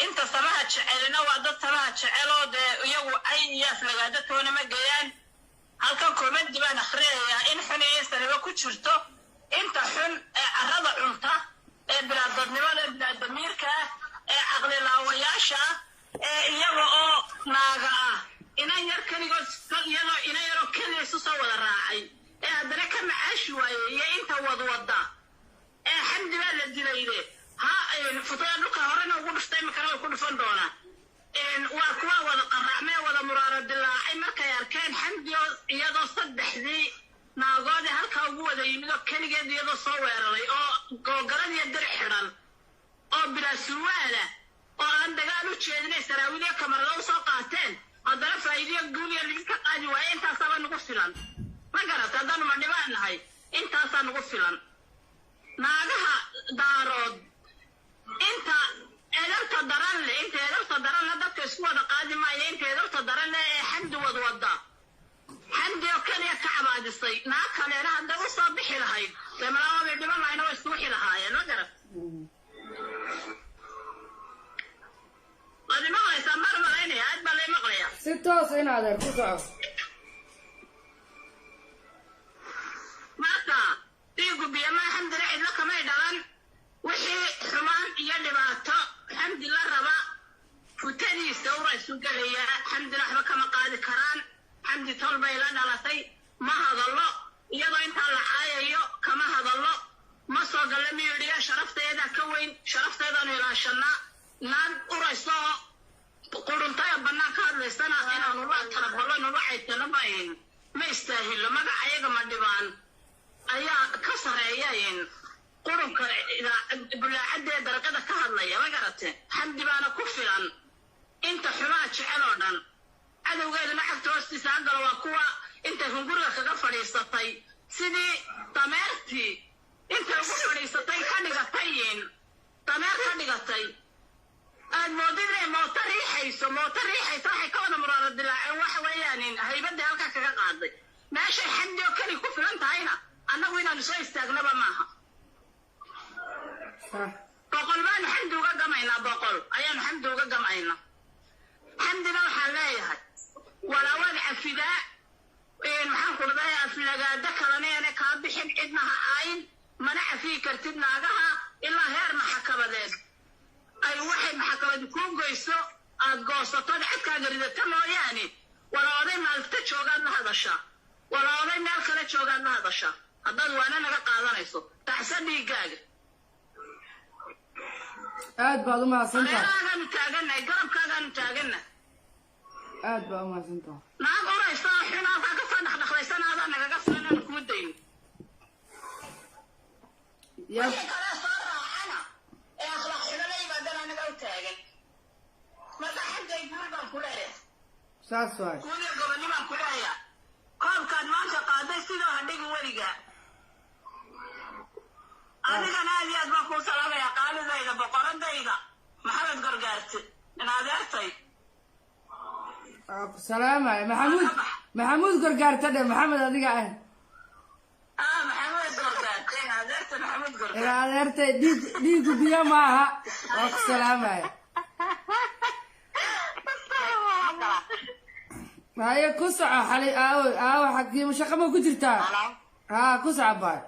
S4: أنت سمعت شعرنا وعدت سمعت شعره ده يو أي ياس لقادته وأنا ما جيان هل كان كمان دبان أخرية إن حني سلموا كتشرتو أنت حن عرض عنتا بلاد النمال بلاد الميركا عقل الأوياشة يو أو ناقة إنا يركن يقول يلا إنا يرو كل يسوس ولا راعي هذا كم عشوة يا أنت وضوضة حمد لله الدليل ها فطور لك هرنا وقول استيم كانوا يكون فندونا وأكوا ولا قرعمة ولا مرارد
S7: ugu wada yimid oo keligeed iyadoo soo weeraray oo googaradiyo dir xidhan oo bilaa surwaala oo aan dagaal u jeedinay saraawiiliyo kamarada u soo qaateen haddana faa'iidiyo guuliya lidinka qaadi waaye intaasaaba nagu filan ma garata haddaanu ma dhibaan nahay intaasaa nagu filan naagaha daarood inta edabta daran leh inta edabta daran leh dadka isku wada qaadi maayo inta edabta daran leh ee xamdi wadwada xamdi oo keliya ka cabaadisay naag kaleena hadday u soo bixi lahayd dee malaababay dhiban lahayna way isku wixi lahaayeen ma garat waad imaqlaysaa mar malaynaya aad baa lay maqlaya
S1: si toos in adeer ku soco
S7: marka dhiigu biyamaa xamdina cidlo kamay dhalan wixii xumaan iyo dhibaato xamdi la raba futadiisa ura isu gelayaa xamdina waxba kama qaadi karaan xamdi tol bay la dhalatay ma hadallo iyadoo intaa la caayayo kama hadallo ma soo galle miyidhiya sharafteeda ka weyn sharafteedanu ilaashanaa naag urayso quruntayo bannaan ka hadlaysana inaanu la taraballo nula caytano ma istaahilo magaca iyaga ma dhibaan ayaa ka sareeyayn qurunka bulaacadee daraqada ka hadlaya ma garate xamdi baana ku filan inta xumaa jecel oo dhan cadowgeeduna xagta hoostiisa hagalo waa kuwa intay hunguriga kaga fadhiisatay sidii dameertii intay ugu fadhiisatay ka dhigatayin dameer ka dhigatay aad moodid inay mooto riixayso waxay ka wada muraaro dilaaceen waxa weeyaan haybadii halkaa kaga qaaday meeshay xamdi oo keli ku filan tahayna annagu inaanu soo istaagnaba maaha boqol baanu xamdi uga gamaynaa boqol ayaanu xamdi uga gamaynaa xamdina waxaan leeyahay walaawad cafidaa maxaan ku dhaday aflagaada kalaneene kaa bixin cidna ha aayin mana cafiyi kartid naagaha ilaa heer maxakabadeed ay waxay maxakabadi kuu goyso aad goosato dhacadkaaga ridata mooyaane walaawaday maalta joogaad la hadashaa walaawaday meel kale joogaad la hadashaa haddaad waana naga qaadanayso taxsa dhiigaaga
S1: aad baad u mahadsantahay
S7: reeraagaanu taagannahay garabkaagaanu taagannahay
S1: aad baad u mahadsantahay
S7: naag uraysa oo xun halkaa kasoo dhaqdhaqlaysana adaa nagaga filan aanu kuu dayno wixii kale soo raacana ee akhlaaq xulala yimaadana anaga u taagan marka xagay guur baan ku leeyahay
S1: saas waay
S7: guuriya goboni baan ku leeyahay koobkaad maanta qaaday sidoo hadhigi weligaa adigana aad iyo aad baan kuu salaamaya qaalidayda boqoradayda maxamed gargaarte in adeertay
S1: salaamaya maxamuud gargaarte dhe maxamed adiga ah
S7: maxamed gargaarte in adeerta maxamed gargaarte
S1: in adeertay dhiigu biyo maaha waa ku salaamaya haye ku soco xali aawo xakiimo shaqa ma ku jirtaa haa ku soco baay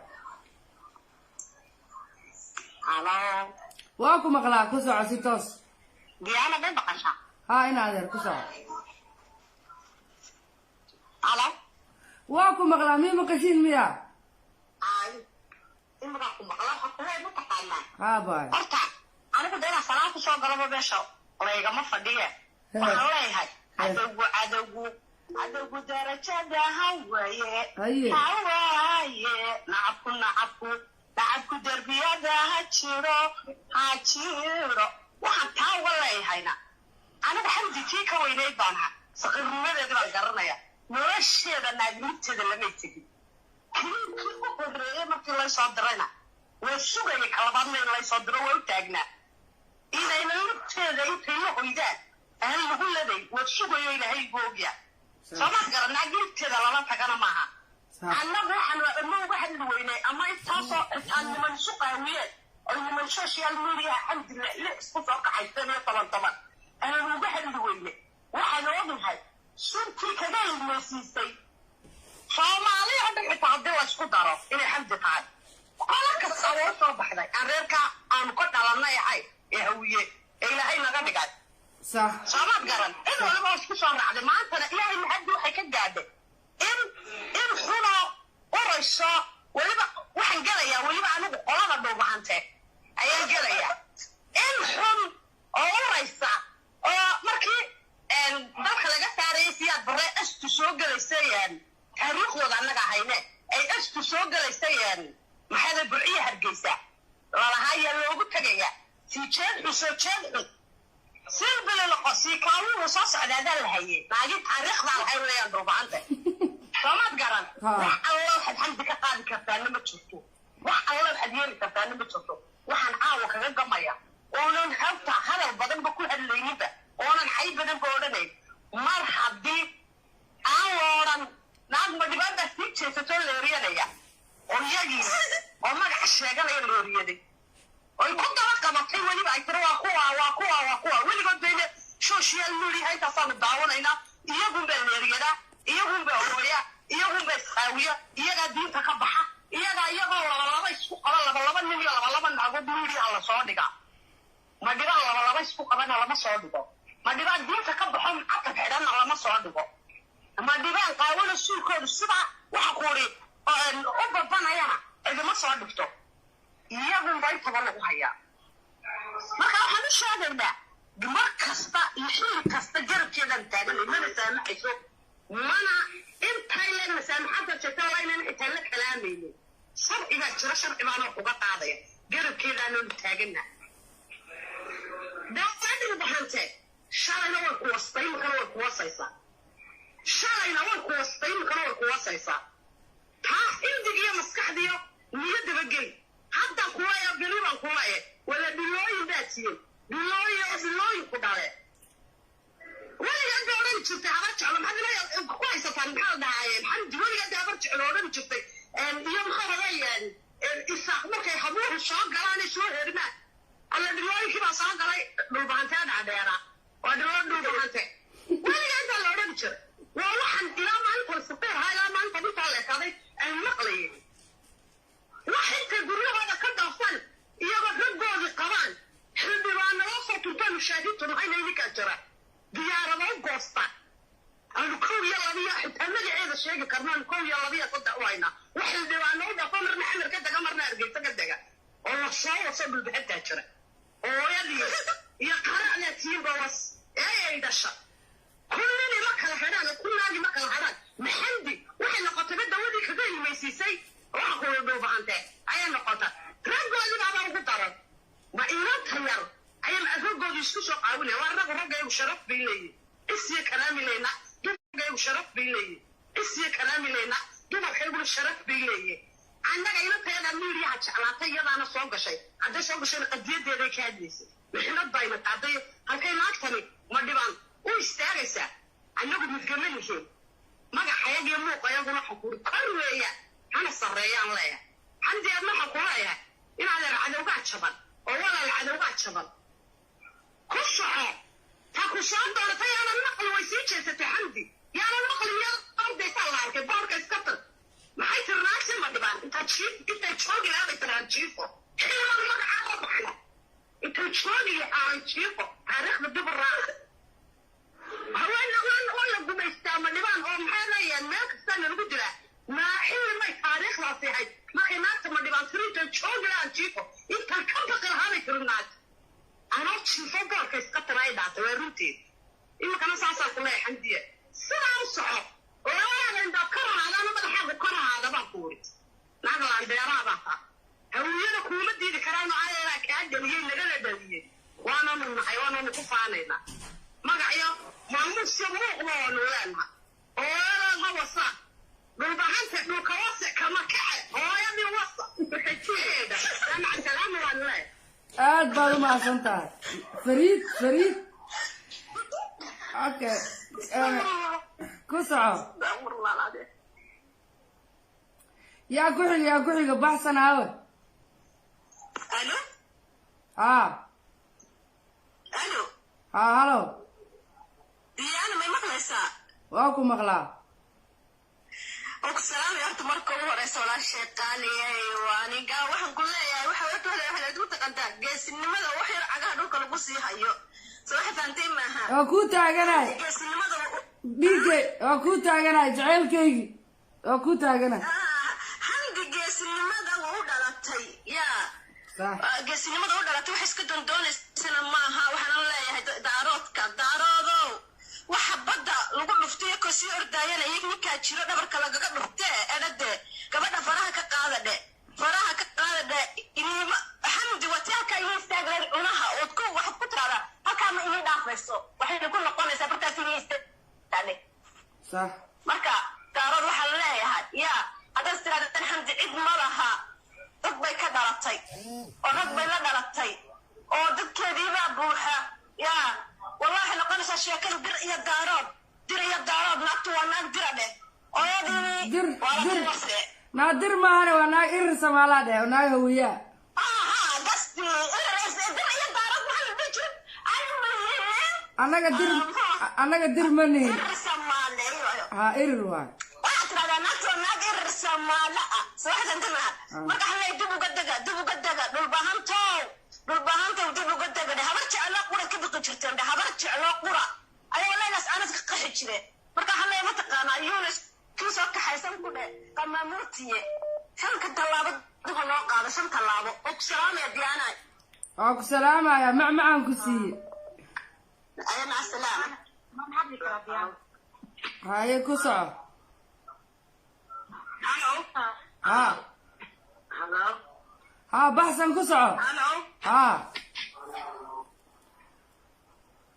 S1: waa ku maqlaa ku soco si toos
S3: diyaana bay baqashaa
S1: haa in adeer ku soco waa ku maqlaa mii maqashiin miya
S3: imagaa ku maqlaa xakuhay ma taqaanaa
S1: haa baay
S3: horta anigu de inaan salaam kusoo galaba meesha laygama fadhiye waxaan leeyahay cadowgu darajada hawaye hawaaye nacabku derbiyada ha jiro waxaan taa uga leeyahayna aniga xamdi tii ka weynayd baan ahaa saqirnimadeeda baan garanaya nolosheeda naagniinteeda lamay tegin kii u horeeyey markii laysoo dirayna waa sugaya kalabaadna in laysoo diro waa u taagnaa inayna lugteeda intay la hoydaan aan lagu leday waa sugayo ilaahay googya soomaad garan naagniinteeda lala tagana maaha annagu waxaan ma uga hadli weynay ama intaasoo intaan niman isu qaawiyeen oo niman social media xamdillah ile isku soo kaxaysteen iyo toban aan uga hadli weynay waxaan ognahay suntii kaga ilmaysiisay soomaali oo dhan xitaa haddii la isku daro inay xamdi tahay qola kasta waa soo baxday aan reerka aanu ka dhalanay ahay ee hawiye ee ilaahay naga dhigay soomaad garan in waliba isku soo raacday maantana ilaahay maxaddi waxay ka gaadhay in xuno urayso weliba waxaan gelayaa weliba anigu qolada dhowbahante ayaan gelayaa in xun oo uraysa oo markii dalka laga saarayay siyaad barre astu soo gelaysayaan taariikhdooda annaga hayne ay
S8: estu soo galaysayeen maxay burciye hargeysa lalahaaya loogu tagaya si jeed soo jeed silbile la qosi kaawuu soo socdaadan lahaye naagi taariikhda lahayn leeyahay dhuubaanta soomad garan wax Allah xamdi ka qaadi kartaa ma jirto wax Allah xadiyeeli kartaa ma jirto waxaan caawa kaga gamaya oonan habta hadal badan ba ku hadlayninba oonan xay badan ba odhanay mar haddii aan naag ma dibadda si jeesato leeriyadaya oo yagi oo magac sheeganaya leeriyaday oo ku daba qabatay waliba ay tiro waa kuwa waligood bayna social media ay taasaan daawanayna iyagu baa leeriyada iyagu baa hooya iyagu baa saawiya iyaga diinta ka baxa iyagoo laba isku qaba laba nin iyo laba naag oo media la soo dhiga ma dhiba laba isku qabana lama soo dhigo ma dhiba diinta ka baxo macad xidhan lama soo dhigo ma dhiba qaawada suulkooda sida waxa qoori oo babanayana idima soo dhigto iyagu bay taban lagu hayaa marka waxaan sheegaynaa dumar kasta iyo xil kasta garabkeedan taagan mana saamaxayso mana intay leen masaamaxada jirta waa inaan xitaa la kalaamaynin sharciga jira sharcigaana uga qaadaya garabkeedaanu taagana dawladdu bahante shalayna way ku wastay markana way ku wasaysaa shalayna way ku wastay markana way ku wasaysaa taa indigiyo maskaxdiyo niyadaba geli hadda kuwa ya biliban kuwa wala bilooyin baatiyay bilooyin ku dhale waliga dawladdu jirta haba jeclo maxaa ku haysataan maxaa dhaayeen xamdi waliga dawladdu jeclo odhan jirtay iyo maxaa rabayaan isaaq markay habuuhu soo galaan soo hermaan alla bilooyinkii baa soo galay dhulbahanteen cadheera waa dhulbahante waliga inta la odhan jira waa waxaan ilaa maalintan suqeer haa ilaa maalinta intaa leekaday ay maqlayeen wax inta guryahooda ka dhaafsan iyagoo raggoodii qabaan xildhibaan nala soo turtaan mushaahiidtu maxayna idinkaa jira diyaarado u goostaan aanu 1 xitaa magaceeda sheegi karnaan 1 2 3 u haynaa wax xildhibaano u dhafo marna xamar ka daga marna argeysa ka daga oo la soo waso dhulbahantaa jira oo iyo qaracna tiimbawas ay dhasha kullini ma kala xidhaan kullaagi ma kala xidhaan maxamdi waxay noqotay dawadii kaga ilmaysiisay wax ku dhulbahante ayay noqotay raggoodii baa ugu daran ma inaan tayar ayay raggoodii isku soo qaawinay waa ragga sharaf bay leeyihiin isii kalaami leena ragga sharaf bay leeyihiin isii kalaami leena dumarkaygu sharaf bay leeyihiin annaga ina tayada miiriyaha jeclaatay iyadaana soo gashay hadday soo gashay qadiyadeeday ka hadlaysay maxmed bayna qaaday halkay maagtani ma dhibaan u istaagaysaa annagu midgama lihiin magaxayagii muuqayaguna xukuri kor weeya hana sarreeyaan leeya xamdi adna xukuleeya inaad cadowgaa jaban oo walaal cadowgaa jaban ku soco ta ku soo dooratay yaanan maqli way sii jeesatay xamdi yaanan maqli meel ordaysaa la arkay boorka iska tar maxay tirnaagsi ma dhibaan intay joogi lahaabay tiraan jiifo xilman magacaa baxna intay joogi lahaan jiifo taariikhda dib u raaca haweenna oo la gumaystaa ma dhibaan oo maxay leeyaan meel kastaana lagu dilaa maa xilli may taariikhdaasi ahayd markay naagta ma dhibaan tirintan joogi lahaan jiifo intaan ka baqi lahaabay tirin naagta anoo jiifo boorka iska tira ay dhaatay waa runteed iminkana saasaa ku leeya xamdiya sidaa u soco indaad ka rahaadaana madaxaagu ka rahaada baan ku wuri naaglaan beeraha baa taa hawiyada kuuma diidi karaano ayagaa kaa dhaliyey nagala dhaliyey waananu nahay waananu ku faanaynaa magacyo maamuusya muuqda waanu leenaha hooyadaad ha wasa dhulbahanta dhulka wase kama kace hooyadii wasa xejiyeeda macasalaama waan leeyahay
S1: aad baad u mahadsan tahay fariid okay ku soco yaa ku xiga baxsan aawe
S6: alo
S1: haa halo
S6: diyaana may maqlaysaa
S1: waa ku maqlaa
S6: oo ku salaamay horta marka ugu horeysa walaashay qaaliyahay waa aniga waxaan ku leeyahay waxa u taqantaa geesinimada wax yar cagaha dhulka lagu sii hayo soo xafaantay maaha
S1: waa ku taaganahay
S6: geesinimada
S1: dhiigay waa ku taaganahay jaceylkaygi waa ku taaganahay
S6: handi geesinimada u dhalatay yaa geesinimada u dhalatay wax iska doondoonaysa maaha waxaan leeyahay daaroodow waxa badda lagu dhuftay ko sii ordaayana ninka jiro dhabarka lagaga dhuftay edade
S8: gabadha faraha ka qaadadhe inima xamdi watialka iyo istaagreer unaha ood ku wax ku tiraada halkaa ma inay dhaafayso waxay ku noqonaysaa bartaas inay istaagtane
S1: صح
S8: marka daarad waxaa la leeyahay yaa haddaad tiraada xamdi cid ma laha dad bay ka dhalatay oo rag bay la dhalatay oo dadkeediibaa buuxa yaa wallahi noqonaysaa sheekada dir iyo daarood naagtu waa naag dira dheh oyadii
S1: dir
S8: waa la
S1: dir
S8: wase
S1: naadir maahane waa naag irir Soomaaliya dheh oo naag hawiyaa
S8: dasti dir iyo daarood maxaa la dhihi jiray
S1: annaga dir ma nihin
S8: dir Soomaaliya
S1: ha irir waay
S8: waxaad tiraahdaa naagtu waa naag irir Soomaali ah subaxdan dirnaha marka halay dib uga dega dhulbahantow dib uga dega habar jeclo qura ka biqi jirteen habar jeclo qura ayay leeyahay aanad ka qaxi jireen marka halay ma taqaanaa Yuunus kii soo kaxaysan ku dheh qamaamurtiye shanka tallaabo dib loo qaado shan tallaabo oo ku salaamaya diyaanay
S1: oo ku salaamaya macmacaan ku siiye
S8: ayana asalaam ma hadli kara diyaan
S1: haye ku soco ha baxsan ku soco ha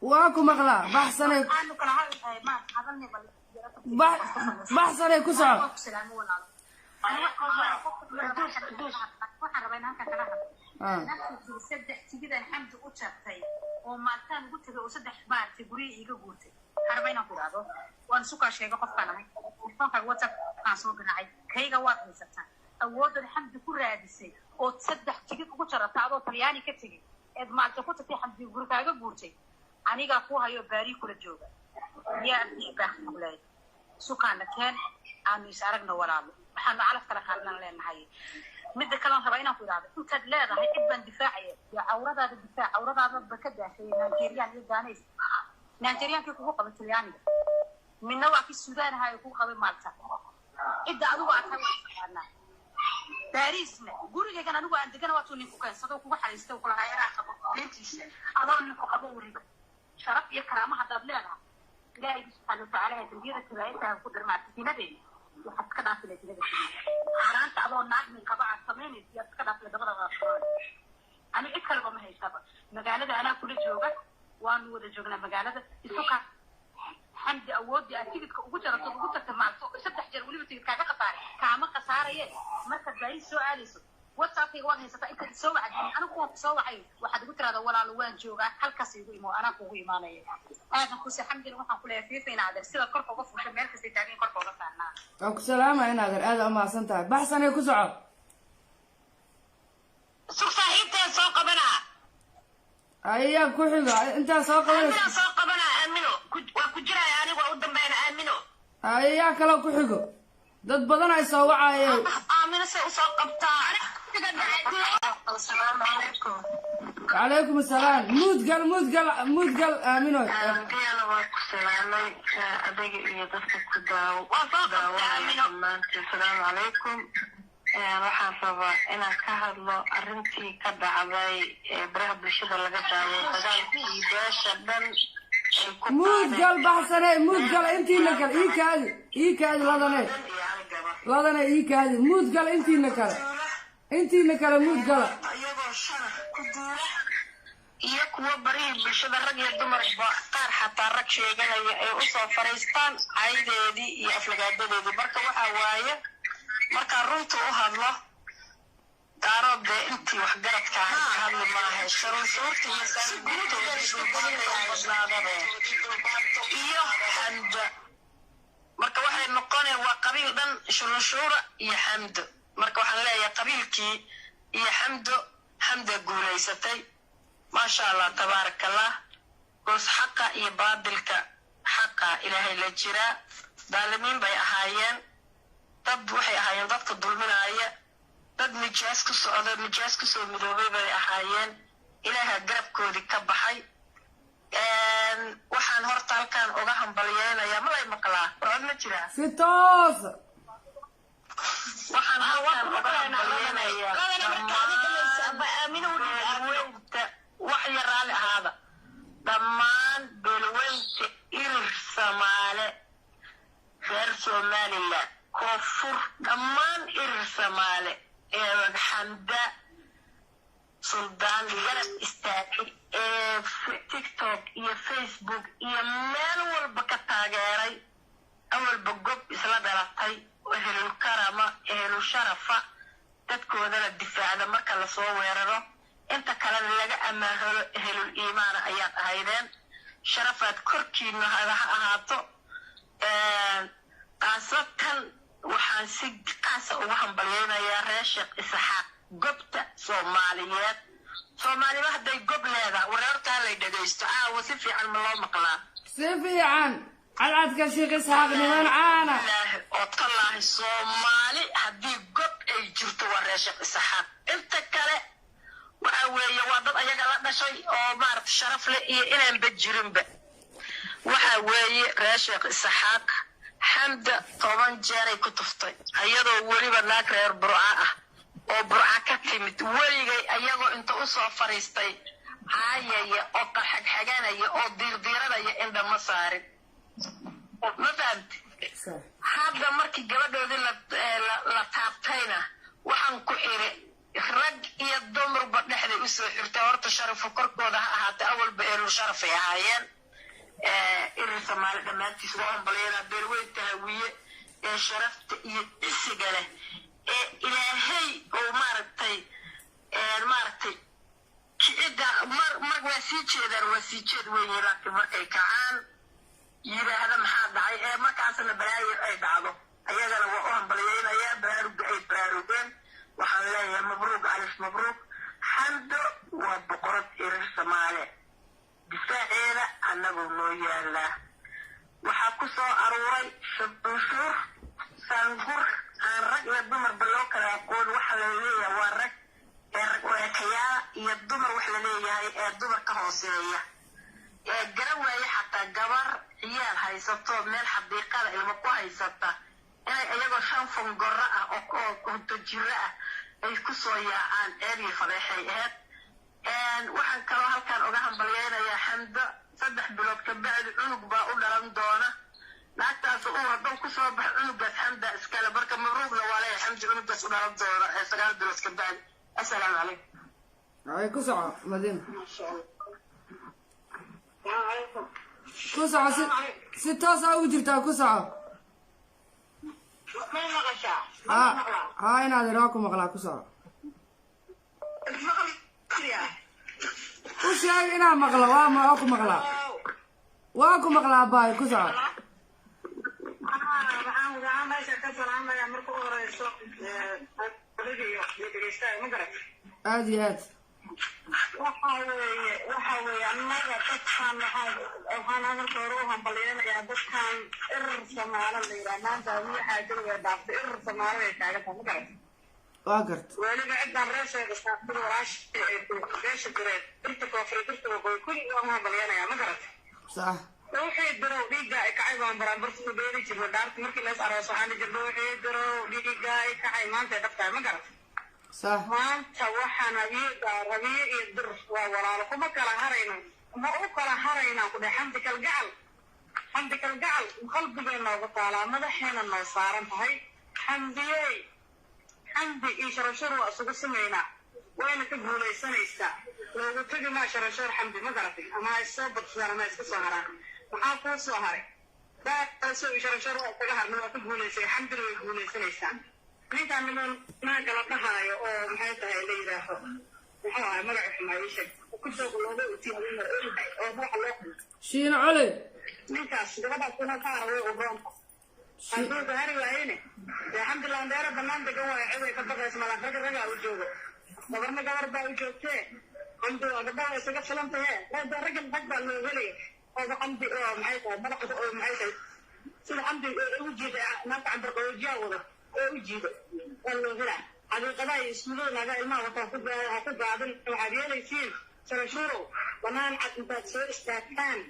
S1: waa ku maqlaa baxsanay baxsanay ku soco
S9: saddex tigidan xamdi u jartay oo maaltaan ugu tagay oo saddex baartay guriga iiga guurtay harbayna ku dhacdo waan sukaa sheegay qofkaan ahay telefoonka WhatsApp aan soo garaacay kayga waad haysataa awoodan xamdi ku raadisay oo saddex tigid ugu jarata adoo Talyaani ka tagay eed maalta ku tagtay xamdi gurigaaga guurtay aniga ku hayo baari kula jooga yaa baax kulay sukaana keen aan is aragna walaalo waxaan calaf kala qaadnan leenahay mid kale aan rabaa inaan ku iraado intaad leedahay ibn difaacay ya awradaada baka daashay Nigerian iyo Ghanese Nigerian ku qabo Talyaani minna waa ki Suudaan hay ku qabo Malta idda adigu aad tahay Parisna guriga anigu aan degan waa tunin ku kansado ku xariistay ku lahaa yaraa qabo leentiisa adoo nin ku qabo wariga sharaf iyo karaama hadaad leedahay ilaahay subhanahu wa ta'ala hadiyada tilaayta ku darmaatay dinadeen waxaad ka dhaafay dinada xaraanta adoo naag min qaba aad sameynaysid yaad ka dhaafay dabada qaar ani cid kale ma haysaba magaalada ana kula jooga waan wada joognaa magaalada isuka xamdi awoodi aad tigidka ugu jarato ugu tagta maalto saddex jeer waliba tigidkaaga qasaaray kaama qasaaraye marka bari soo aadayso WhatsApp-ka waad haysataa inta soo wacay anigu waan soo wacay waxaad ugu tiraada walaalo waan joogaa halkaas igu imo ana kugu imaanaya aadan ku saxamdina waxaan ku leeyahay fiifayna aad sida korka uga fushay meel kasta taagan korka uga saarnaa
S1: oo ku salaamay inaad aad u maasan tahay baxsanay ku soco
S8: suuqaayta soo qabana
S1: ayaa ku xiga inta soo
S8: qabana aamino waa ku jiraa anigu u dambeeyna aamino
S1: ayaa kala ku xigo dad badan ay soo wacayeen
S8: aamino soo qabtaa السلام عليكم
S1: وعليكم السلام مود قال آمنوا
S8: أنا واقف سلامي أدقي إيه دفتك كداو السلام عليكم waxaan rabaa inaan ka hadlo arrintii ka dhacday baraha bulshada laga daawo dagaalkii beesha dhan
S1: مود قال بحسنه مود قال انتي نكل اي كاد لادنه اي كاد مود قال انتي نكل مود قال
S8: ayagoo sharaf ku duula iyo kuwa barihi bulshada rag iyo dumarba qaar xataa rag sheeganaya ay u soo fariistaan caydeedii iyo aflagaabadeedii marka waxaa waaye markaa runta u hadlo daaroode intii waxgaradka ka hadli maaha shuruurta iyo saanguudooda iyo xamdo marka waxay noqoneen waa qabiil dhan shuruushuura iyo xamdo marka waxaan leeyahay qabiilkii iyo xamda guulaysatay maasha Allah tabaarakallah goos xaqa iyo baadilka xaqa ilaahay la jira daalimiin bay ahaayeen dad waxay ahaayeen dadka dulminaya dad nijaas ku soo midoobay bay ahaayeen ilaaha garabkoodii ka baxay waxaan horta halkaan uga hambalyeynaya malay maqlaa war ma jiraa
S1: si toos
S8: waxaan halkaan uga hambalyeynaya wax yaraale ahaada dhammaan beelweynta irir Soomaale reer Somaliland koonfur dhammaan irir Soomaali ee xamda suldaan garab istaagay ee TikTok iyo Facebook iyo meel walba ka taageeray awalba gob isla dhalatay ehelul karama ehelul sharafa dadkoodana difaacda marka la soo weeraro inta kale laga amaahalo ehelul iimaan ayaad ahaydeen sharafaad korkiina ha ahaato qaasatan waxaan si qaas uga hambaleynayaa reer Sheekh Isxaaq gobta Soomaaliyeed Soomaaliba hadday gob leedahay wareerta la dhageysto si fiican ma loo maqlaa
S1: si fiican cadcadka Sheekh Isxaaq niman caana
S8: oo tallaahi Soomaali haddii gob ay jirto waa reer Sheekh Isxaaq inta kale waxa weeye waa dad ayaga la dhashay oo maarta sharaf leh iyo inaan bajirinba waxa weeye reer Sheekh Isxaaq xamda 10 jeer ay ku tuftay ayadoo waliba naag reer Burca ah oo Burca ka timid waligay ayagoo inta u soo fariistay caayaya oo qaxxaganaya oo diirdiiradaya indha ma saarin ma fahamti hadda markii gabadhoodii la taabtayna waxaan ku iri rag iyo dumarba dhexday u soo xirtay horta sharafo korkooda ha ahaatee awalba eelul sharafay ahaayeen irir Soomaali dhammaantiis waa hambalyeena beelweynta hawiye ee sharafta iyo isiga leh ee ilaahay oo maaragtay kicida mar waa sii jeed weeye laakiin markay kacaan yiraahda maxaa dhacay ee markaasna balaayo ay dhacdo ayagana waa u hambalyeynaya baraaruga ay baraarugeen waxaan leeyahay mabruuq alif mabruuq xamdo waa boqorad irir Soomaali difaaceeda annagoo noo yaallaa waxaa ku soo aruuray shuur saangur aan rag iyo dumarba loo kala aqoon waxa la leeyahay waa rag weekayaa iyo dumar wax la leeyahay ee dumar ka hooseeya ee garan waaye xataa gabar ciyaal haysato meel xaqiiqada ilmo ku haysata inay iyagoo 5 fangorra ah oo tajiro ah ay ku soo yaacaan eedii fadeexay ahayd waxaan kaloo halkaan uga hambalyeynayaa xamda 3 bilood ka bacdi cunug baa u dhalan doona naagtaas uu hadduu ku soo baxo cunugaas xamda iskale marka mabruuqna waa leeyahay xamdi cunugaas u dhalan doona 9 bilood ka bacdi assalaamu calaykum
S1: ay ku soco Madiina ku soco si toos ah ugu jirtaa ku soco inaad iraa ku maqlaa ku soco u sheeg inaa maqlo waa ku maqlaa baay ku soco
S4: waxaan meesha ka salaamayaa marka u horeyso
S1: aad iyo aad
S4: waxa weeye annaga dadkan waxaan marka hore u hambalyeynayaa dadkan irir Soomaali la yidhaha maanta waxaa jooga dhaafta irir Soomaali ay taagan tahay ma garat
S1: waa garta
S4: weliba cidaan reer Sheekh Isxaaq walaashii ay beesha direen dirta koonfur dirta waqooyi kulli waan hambalyeynayaa ma garat
S1: sax
S4: wixii dirow dhiigga ay kacay baan barbarta ku dheeri jirnay dhaarta markii la is arooso waxaan jirnay wixii dirow dhiigga ay kacay maanta ay dhaftahay ma garat
S1: صح
S4: maanta waxaan rabiye iyo dir waa walaalo kuma kala harayno ma u kala harayna ku dhax xamdi kalgacal qalbigeena ugu taalaa madaxeena noo saaran tahay xamdi iyo sharashar waa isugu sameynaa wayna ka guulaysanaysaa loogu tagi maa sharashar xamdi ma garatay ama ay soo badsadaan ama iska soo haraan maxaa kuu soo haray daasoo iyo sharashar waa isaga harna waa ka guulaysay xamdina way guulaysanaysaa ninkaan nimanka la dhahaayo oo maxay tahay la yidhaaho muxuu ahay magaca xumaayisha ku joog looga utiiyo oo waxa loo
S1: shiina cole
S4: ninkaas gabadhaas kuna ka arway u roon hadduu gaari waayene alxamdulilah dheera bannaan degan waayo ciday ka baqaysa malaan raga u joogo gabarna gabar baa u joogtee xamdi waa gabdhaha isaga filan tahee raggan rag baa loo helaya oo xamdi oo maxay tahay madaxda oo maxay tahay sida xamdi ugu jiida naagta cabdirqawoojiyaa wada oo u jiido waa loo helaa xaqiiqadaha iyo iskuuladanaga ilmaha wataa ha ku gaadin waxaad yeelaysiin sarashuurow banaan cad intaad soo istaagtaan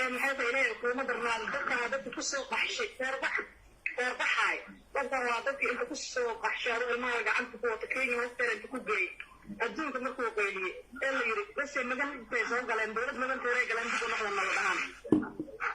S4: ee maxay tahay ilaahay kuuma darnaado dadkan waa dadka ku soo qaxshay feerbaxaay dadkan waa dadka inta ku soo qaxshay adoo ilmaha gacanta ku wata kenya hoosteeda inta ku geeyey adduunka markuu qayliyey ee la yidhi base magan intay soo galeen dowlad maganteeday galeen dib u noqdan nala dhahaan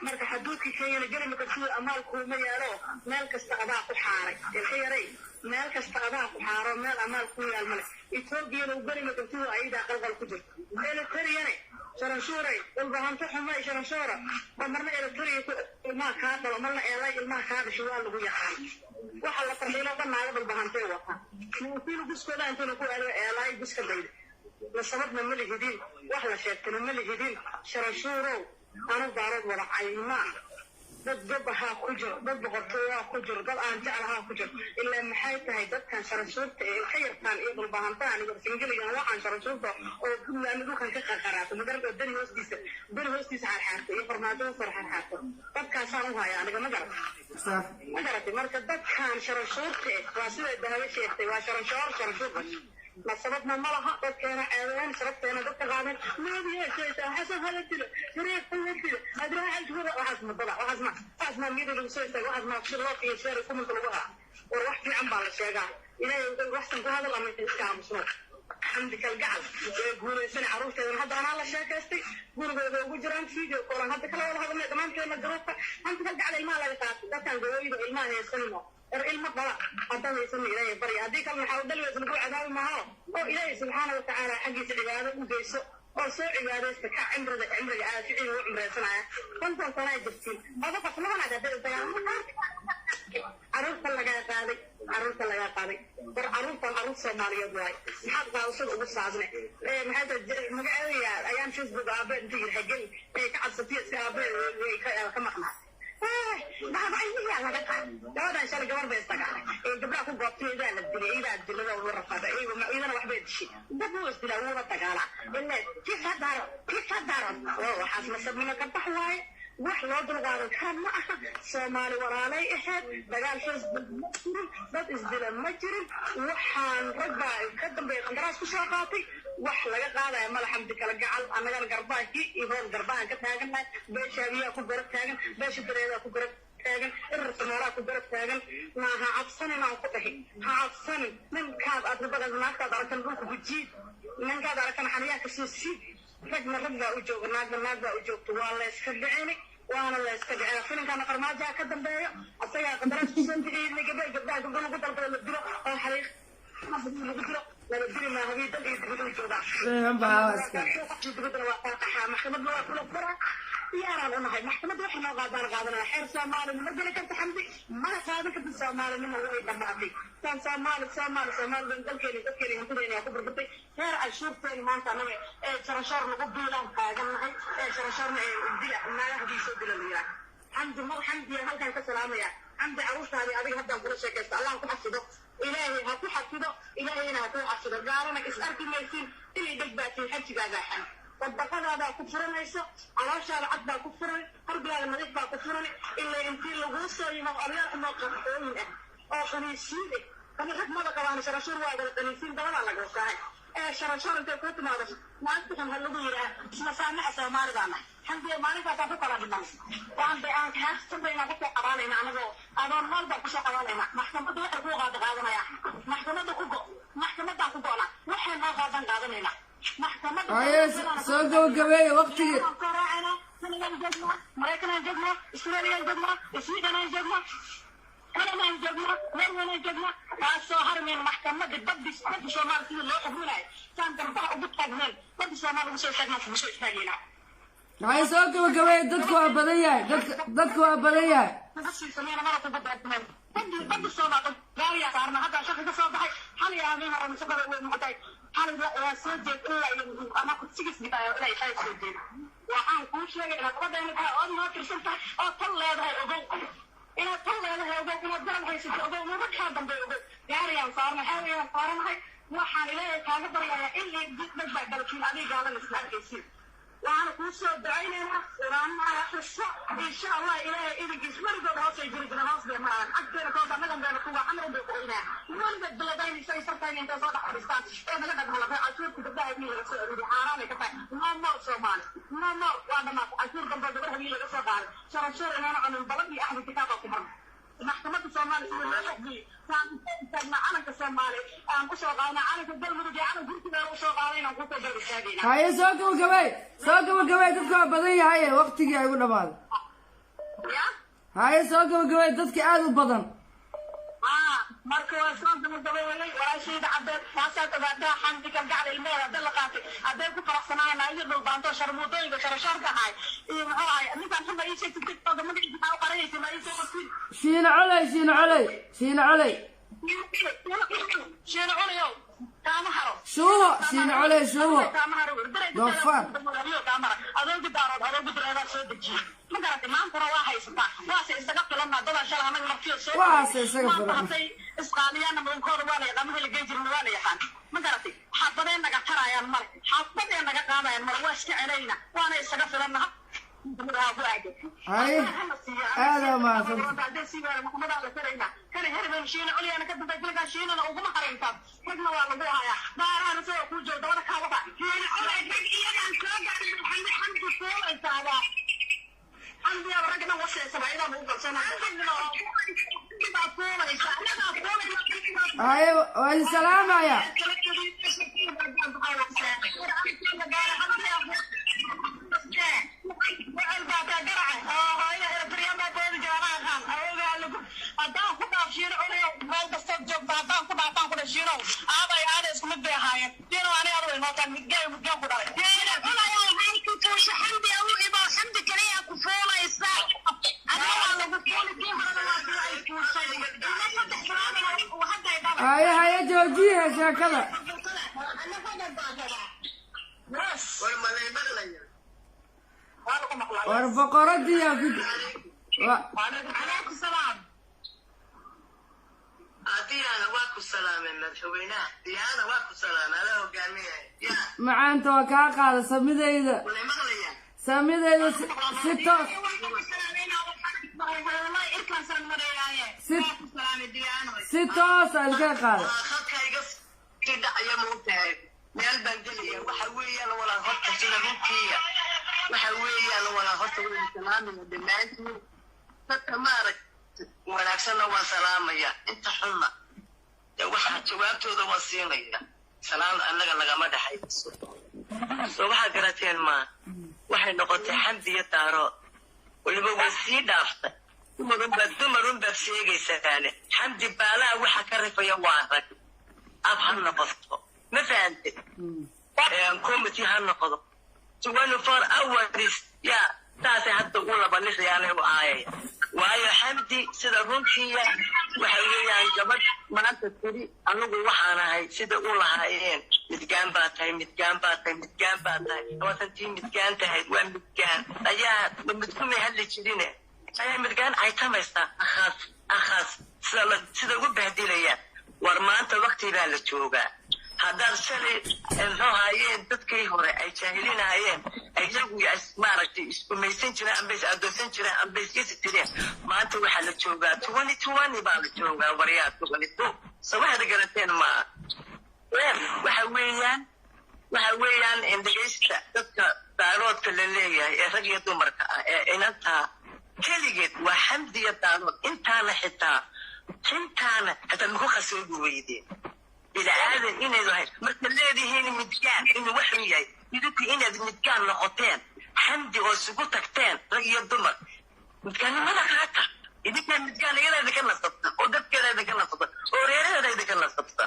S8: marka xaduudkii kenyana geli maka sida amaal kuuma yaalo meel kasta adaa ku xaaray ilka yaray meel kasta adaa ku xaaro meel amaal ku yaal male etoobiyana u geli maka sida ayadaa qalqal ku jirto eletariyane sharanshuuray ulbahanto xumay sharanshuura oo marna eletariya ilmaha kaa dhalo marna eelay ilmaha kaa dhasho waa lagu yaqaan waxa la tarxiilo dhan naaga dhulbahantay wataa muusiina guskooda intayna ku eelo eelay guska dayda la sababna ma lihidin wax la sheegtana ma lihidin sharanshuurow anu daarood wada cayma dad gab ahaa ku jiro dad boqortooyaa ku jiro dad aan jeclahaa ku jiro ilaa maxay tahay dadkan sharanshuurta ee ka yartaan iyo dhulbahantaan iyo singiligan waxaan sharanshuurta oo buntland dhulkan ka qarqaraato magarad oo dani hoostiisa xaarxaarto iyo farmaajada sar xaarxaarto dadkaasaan u haya aniga ma garatay marka dadkan sharanshuurta waa siday dahabe sheegtay waa sharanshuur ما سببنا مرها كان عيان سببنا ضد قادم ما بيشيء حسن هذا الدل شريك هذا أدرى الجورة وعزم الضلع وعزم ميد المسوي وعزم شروط يشاركوا من طلبها وروح في عم بالشجع إلى يقول رحسن هذا الأمر الإسلام صور عندك الجعل يقول سنة عروسة هذا أنا على شاكستي يقول جرام فيديو قرآن هذا كله ولا هذا ما تمام كلمة جرافة عندك الجعل المال اللي تعرف ده كان جويد المال يسلمه العلم طلع حتى يسمي إليه بري هذيك المحاولة اللي يسلكوا عذاب معه أو إليه سبحانه وتعالى حقي العبادة وجيسه أو سوء عبادة استكع عمره عاشقين وعمره صنعه كنت صنعي جبتين هذا فصلنا عن هذا البيان عروس الله قاضي عروس سومالية بواي محاد قاوصل وبص عزني محاد مقعوية أيام شوز بقابل تيجي الحقل كعب سفير سيابل كمقنع بعد عيني على ذكر هذا إن شاء الله جوار بيستقع قبل أكون قطعي إذا الدنيا إذا الدنيا والرفضة إذا واحد بيدشي ده مو استلا هو بتقالع إلا كيف هدار وحاسم سبنا كبحواي وحلا درغان كان معها سومالي ورالي إحد دقال شوز بد إزدلا مجرم وحان ربا قدم بيقندراس كشاقاتي وحلا قاعدة يا مال حمدك لقعل أنا قال قرباكي يهون قربان كتاقن بيشابيا كبرت تاقن بيش الدريدا كبرت تاقن الرسمورا كبرت تاقن ما هعبصني ما أقطعي هعبصني من كاد أدربا غزناك كاد أركن روك بجيد من كاد أركن حنياك سوسي رجنا رجنا وجوك ناقنا وجوك والله يسكدعيني وانا الله يسكدعيني فين كان قرماجا كدن بيا أصيغا قدرات سنتي إني قبل نقدر بالدرو أو حريق ما بدي نقدر لا بدي ما هبي تلقي تقدر تجودا محكمة الله كل فرع يا رب أنا هاي محكمة إحنا قادنا حير سامال من رجل كنت حمدي ما صادق كنت سامال من هو يدمعتي كان سامال من تذكري هم تدري أكبر بطي غير أشوف تاني ما أنت أنا شرشار نقبل لهم كأجمع شرشار الدلع ما يهدي سود الدلع حمدي هل كان كسلام يا عندي عروس هذه أبي هذا كل شيء كست الله كحفظه إلهي هكو حفظه إلهي هكو حفظه قارنك إسألك ما يصير اللي دقباتي حكي قاعد والبقاء هذا كفرنا ليس على شارع عدنا كفرنا هرب على المريض بقى كفرنا إلا يمكن لغوصة يمو أبيات ما قفرنا أو خنيسين أنا حد ما بقى أنا شرشور واحد الخنيسين ده ولا على قصة شرشور أنت كنت ما بس ما أنت كان هاللغة اسمه سامع سامع دانا حمدي ما نفع تفكر على الناس وعند أنا كهاس تبين أنا كنت قراني أنا جو أنا ما بقى كش قراني محكمة ده أبوه قاعد قاعدنا يا محكمة ده كوبا أنا وحنا ما قاعدنا
S1: سوق وقبي وقتي
S8: مريكنا الجبنة إسرائيل الجبنة إسرائيل الجبنة كلام الجبنة وين الجبنة السهر من محكمة ضد شمال في الله حبونا كان تنبع وبتقبل ضد شمال ومشي شجنا في مشي ثانينا
S1: هاي سوق وقبي ضدك وابدية
S8: بس يسمينا مرة ضد الشمال قال يا صارنا هذا شخص صباحي حال يا أمين أنا سكر ومعتاي حال سجد إلا أنا كنت سجس بتاعي لا يحيي سجد وعن كل شيء أنا قد أنا ما ترسلت أطلع هذا الأوضاع إن أطلع هذا الأوضاع إن أطلع هاي سجد أوضاع ما بكحر دم بأوضاع يا ريان صارنا حاليا صارنا هاي وحال إليه كان بريء إلا جد بجبل لكن أبي قال الإسلام كيسير وأنا كل شيء دعينا وراننا حس إن شاء الله إليه إذا جسمر قد هذا يجري جناس بمران أكثر كذا من عندنا قوة عمره بقولنا من بدلدين شيء سرتين أنت صادق حديثان إيه من هذا هلا أشوف كتبدا يبني رسول حرام كفاية ما سومان ما وأنا ما أشوف كم بدر هني لقصة قال شر أنا عن البلد لي أحد كتابكم محكمة الصومال في الحقي كان أنا كصومالي أنا كشغالنا أنا كدل مرجع أنا قلت له شغالين أنا قلت له الشاقين
S1: هاي سوق وقبي ضدك وابدية هاي وقتي يا ابن مال هاي سوق وقوي دتك عاد بدن
S8: marka waa soo gabagabeeyay walaashayda cadeed taasaa tagaada xamdi ka gacal ilmeeda dal qaatay adeeg ku faraxsanaayna iyo dhul baanto sharmuudooyinka sharasharka ahay iyo maxaa ay ninkan xamba ii sheegtay tiktok ma dhigay waxa qarayay ma ii soo qofkii
S1: shiina culay
S8: shiina culay kaama haro
S1: شو شين عليه شو دوفان
S8: adoonka daarood adoonka dareeraa soo dejiye ma garatay maanta waa haysataa waase isaga filanaa dada shalay anaga markii soo
S1: waase isaga filan
S8: isqaadiyana mudankooda waa la yaqaan la geejir waa la yaqaan ma garatay xabadeen naga tarayaan male xabadeen naga qaadayaan male waa iska celayna waana isaga filanaa
S1: هاي هذا ما صدق
S8: كان هرب شيء عليا انا كنت بقول لك شيء انا وما حرمت رجنا والله هيا دار انا سوى كل جو دور كاوبا على دق انا الحمد لله انت هذا عندي رجنا وصل سبعين مو سنه
S1: هاي والسلام يا هاي جوجيها شكلها والبقرة دي يا كده
S8: وعليكم السلام
S10: أنا واكو السلام مدحوينا أنا واكو السلام أنا وقامية يا
S1: مع أنت وكاكا هذا سميده إذا سميده إذا ستة ستة سالكاكا
S10: كده يا موتى ميال بنجلية وحوية ولا هرت سنة روكية وحوية ولا هرت ولا سلام دمانتي تتمارك wanaagsanna waa salaamaya inta xunna waxa jawaabtooda waa siinaya salaam annaga lagama dhaxayso soo waxa garateen ma waxay noqotay xamdiya taaro waliba way sii dhaaftay dumarun baad sheegaysaane xamdi baalaha waxa ka rifaya waa rag ab ha noqoto ma fahantay committee ha noqdo 24 hours ya taasay hadda u laba nisyaanay u aayaya waayo xamdi sida runtiiya waxa weeyaan gabadh maanta tiri anigu waxaan ahay sida u lahaayeen midgaan baa tahay watantii midgaan tahay waa midgaan ayaa midkumay hadli jirine ayaa midgaan ay tamaystaa akhaas sida ugu bahdilayaan war maanta waqti baa la joogaa haddaad shalay muxuu haayeen dadkii hore ay jaahilinayeen iyagu maaragtay iskumaysan jireen amba is adoonsan jireen amba iskisi jireen maanta waxaa la joogaa 2020 baa la joogaa waryaa 22 soo waxaad garateen ma waxa weeyaan indhagaysta dadka daaroodka la leeyahay ee rag iyo dumarka ah ee inantaa keligeed waa xamdiya daarood intaana xitaa maku khasoobi weydeen bilaadan inayd ahayd marka leedihiin midgaan inuu waxu yahay idinku inaad midgaan noqoteen xamdi oo isugu tagteen rag iyo dumar midgaannimada qaata idinkaa midgaan iyadaada ka nasabta oo dadkeedaada ka nasabta oo reeraheedaada ka nasabta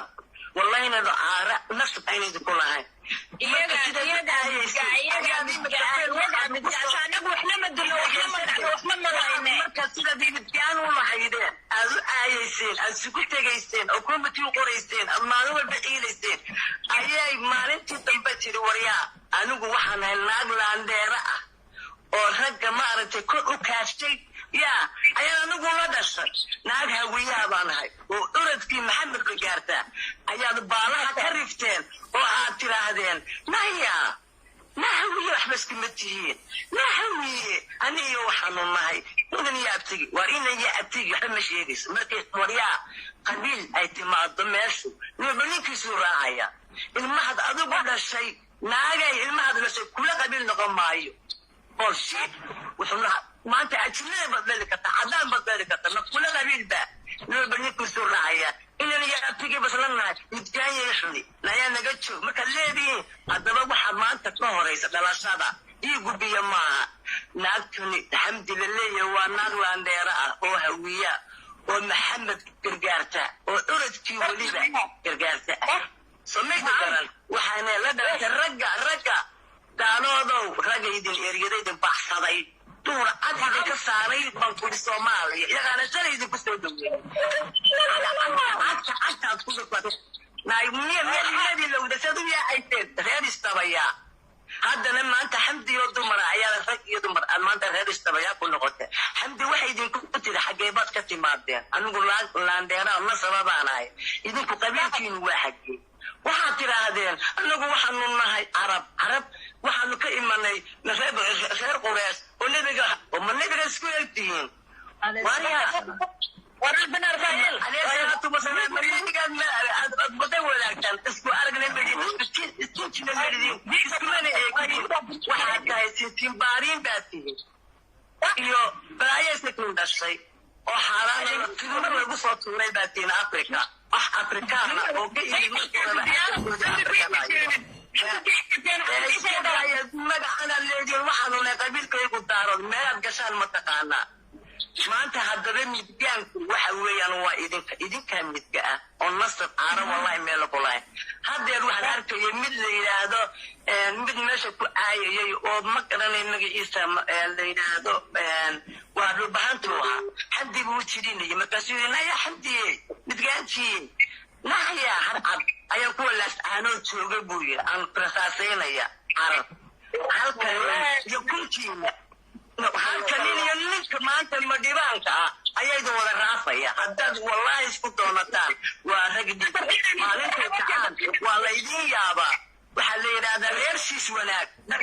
S10: wallahi inaydu caara nasab aynaydu ku lahayn marka sidaad midgaan u lahaydeen aad u aayeyseen aad isugu tegayseen oo committee u qorayseen aad maalin walba ciidayseen ayay maalintii dambe tiri waryaa anigu waxaan ahay naag laandeera ah oo ragga maaragtay kor u kaashtay yaa ayaa anigu la dhashay naag hawiyaha baan ahay oo uradkii maxamedka gaartaa ayaad baalaha ka rifteen oo aad tiraahdeen naya nahawiye waxba iskama tihiin nahawiye aniyo waxaanu nahay inan iyo abtigi war inan iyo abtigi waxba ma sheegayso markay waryaa qabiil ay timaado meeshu ninba ninkiisuu raacaya ilmahaad adigu dhashay naagay ilmahaad dhashay kula qabiil noqon maayo bullshit wuxuuna maanta ajnada baad dhali kartaa cadaan baad dhali kartaa ma kula qabiil baa ninba ninkiisuu raacaya inan iyo abtigi baslanahay midgaan yeeshuni nayaa naga joog markaad leedihiin haddaba waxaa maanta ka horaysa dhalashada ii gubiya maaha naagtuni xamdi la leeyahay waa naag laandheera ah oo hawiya oo maxamed gargaarta oo uradkii weliba gargaarta samayda garan waxaana la dhalatay ragga daaloodow ragga idin eryadaydin baxsaday duur cadida ka saaray bankuri Soomaaliya iyagana shalay idin ku soo dhaweeyay cagtaad ku dhaqato naaymiya meeladi lowda saduya ay reer istabaya haddana maanta xamdi iyo dumar ayaa rag iyo dumar maanta reer istabaya ku noqotay xamdi waxay idin ku tiri xagee baad ka timaadeen anigu laandeera ma sababaanahay idinku qabiilkiin waa xagee waxaad tiraahdeen anagu waxaanu nahay carab waxaanu ka imanay reer Qureys oo nabiga isku egtihiin وربنا رفايل عليه الصلاة والسلام مريض ما بدور لكن اسمه أرجع نبدي استنتج نبدي اسمه واحد جاي ستين بارين باتي يو برايا سكون دشي أو حرام تقول ما بقصة تقولي باتين أفريقيا أفريقيا أوكي ما أنا اللي وحنا نقبل كي قدارون ما أبغى متقانا maanta haddaba midgaanku waxa weeyaan waa idinka midga ah oo nasab aara wallahi meel ku lahayn haddeer waxaan arkayay mid la yidhaahdo mid meesha ku caayayay oo ma garanay magaciisa la yidhaahdo waa dhulbahantu ahaa xamdi buu jirinayay markaasuu yidhi naya xamdiye midgaantiin nahya harcad ayaa kuwa laascaanoo jooga buu yidhi aan rasaasaynaya carab halkan iyo kuntiina halkan iyo ninka maanta madhibaanka ah ayayda wada raafaya haddaad wallahi isku doonataan waa ragdi maalinta kacaan waa laydin yaabaa waxaa la yidhaahdaa reersiis wanaag dhag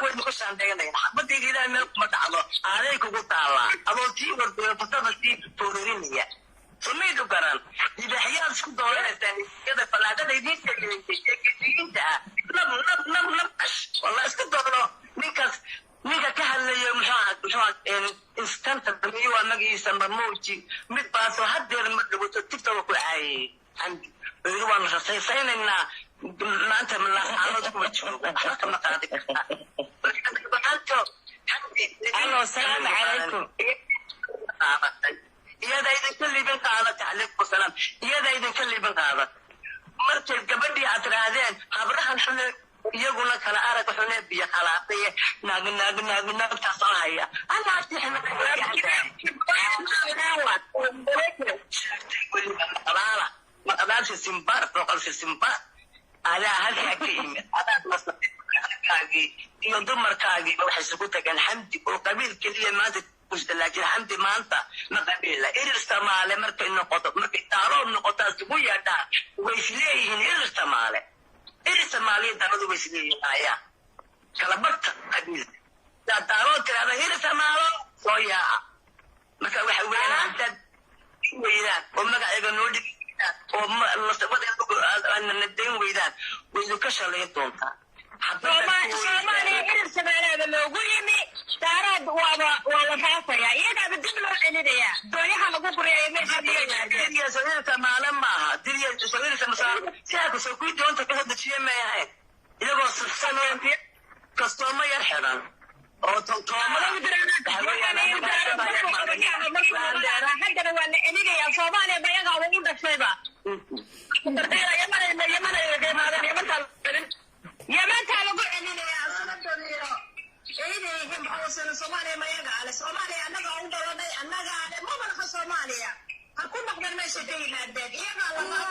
S10: way ku shaandhaynayaan xabadayda ilaahay meel kuma dhacdo aaday kugu taallaa adoo tii warfatada sii foorurinaya samaydu garan dibaxyaad isku doonanaysaan iyada falaadada idiin sheegaysa nab ash wallahi isku doono ninka ka hadlayo muxuu instanta damiyo waa magaciisa marmooji mid baasoo haddeer ma dhawato tigtaba ku caayay xamdi weli waanu rasaysaynaynaa maanta malaxaanood kuma jooga waxba kama qaadi kartaa alo salaamu calaykum iyada idinka liibin qaadata calaykum salaam iyada idinka liibin qaadata markay gabadhii aad tirahdeen habrahan xune iyaguna kala arag xune biyo khalaaqay naagtaas oo haya allah tixna maqadaasha simbar boqolka simbar adaa halkaa ka yimid adaad masakaagii iyo dumarkaagii waxay isugu tageen xamdi oo qabiil keliya maanta laakiin xamdi maanta ma qabiila irir Soomaali markay taarood noqotaa isugu yeedhaan way isleeyihiin irir Soomaali danadu way isleeyihiin ayaa kala barta qabiil taarood tirada irir Soomaalo soo yaaca marka waxa weeyaan dad weeyaan oo magaceega noo dhigayaan oo nasabadeeda nadayn weeyaan way ka shalayn doontaa Soomaaliya irir Soomaaliya loogu yimi taarad waa la faafaya iyada dib loo celinaya dooyaha lagu quriyay meesha diyaar Soomaaliya maalan maaha diyaar Soomaaliya siyaaka soo ku doonta ka hadjiye ma yahay iyagoo safsaneen kastooma yar xiran oo tontooma hadda waa la celinaya Soomaaliya bayaga ugu dhashayba يمتى لو قلنا يا سنتونيرو إيدي هم حوسنا صوماليا ما يقال صوماليا أنا قاعد أقول أنا قاعد ما بنخ صوماليا هكون نقدر ما شتينا الدين يقال الله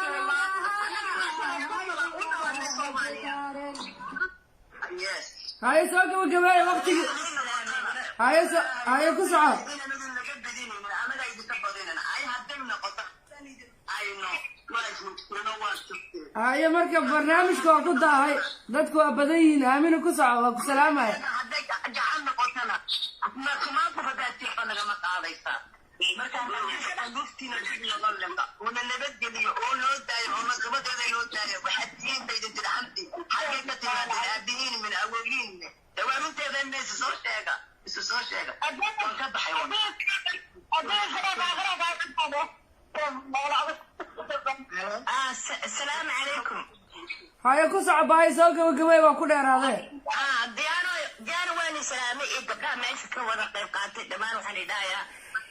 S10: أنا صوماليا
S1: هاي سوق وجباي وقتي هاي كسعة هاي مركب برنامجك وقد هاي dadku waa badan yihiin aamina ku soco waa ku salaamaya
S10: jaxan noqotana ma ku fadaatay anaga ma qaadaysa marka aan luftina sidii loo leeyahay oo nabadgeliyo oo loo daayo oo nabadgeliyo loo daayo waxa diintayda tidxanti xagee ka timaadeen aabbihiin min awooyin dawaarinteeda inaysa soo sheega waan ka baxay السلام عليكم
S1: هاي كسع باي سوق وجباي وكل هذا
S10: ديانو وين سلامي قبل ما
S7: كوانا قيب قاتل دمان وحني دايا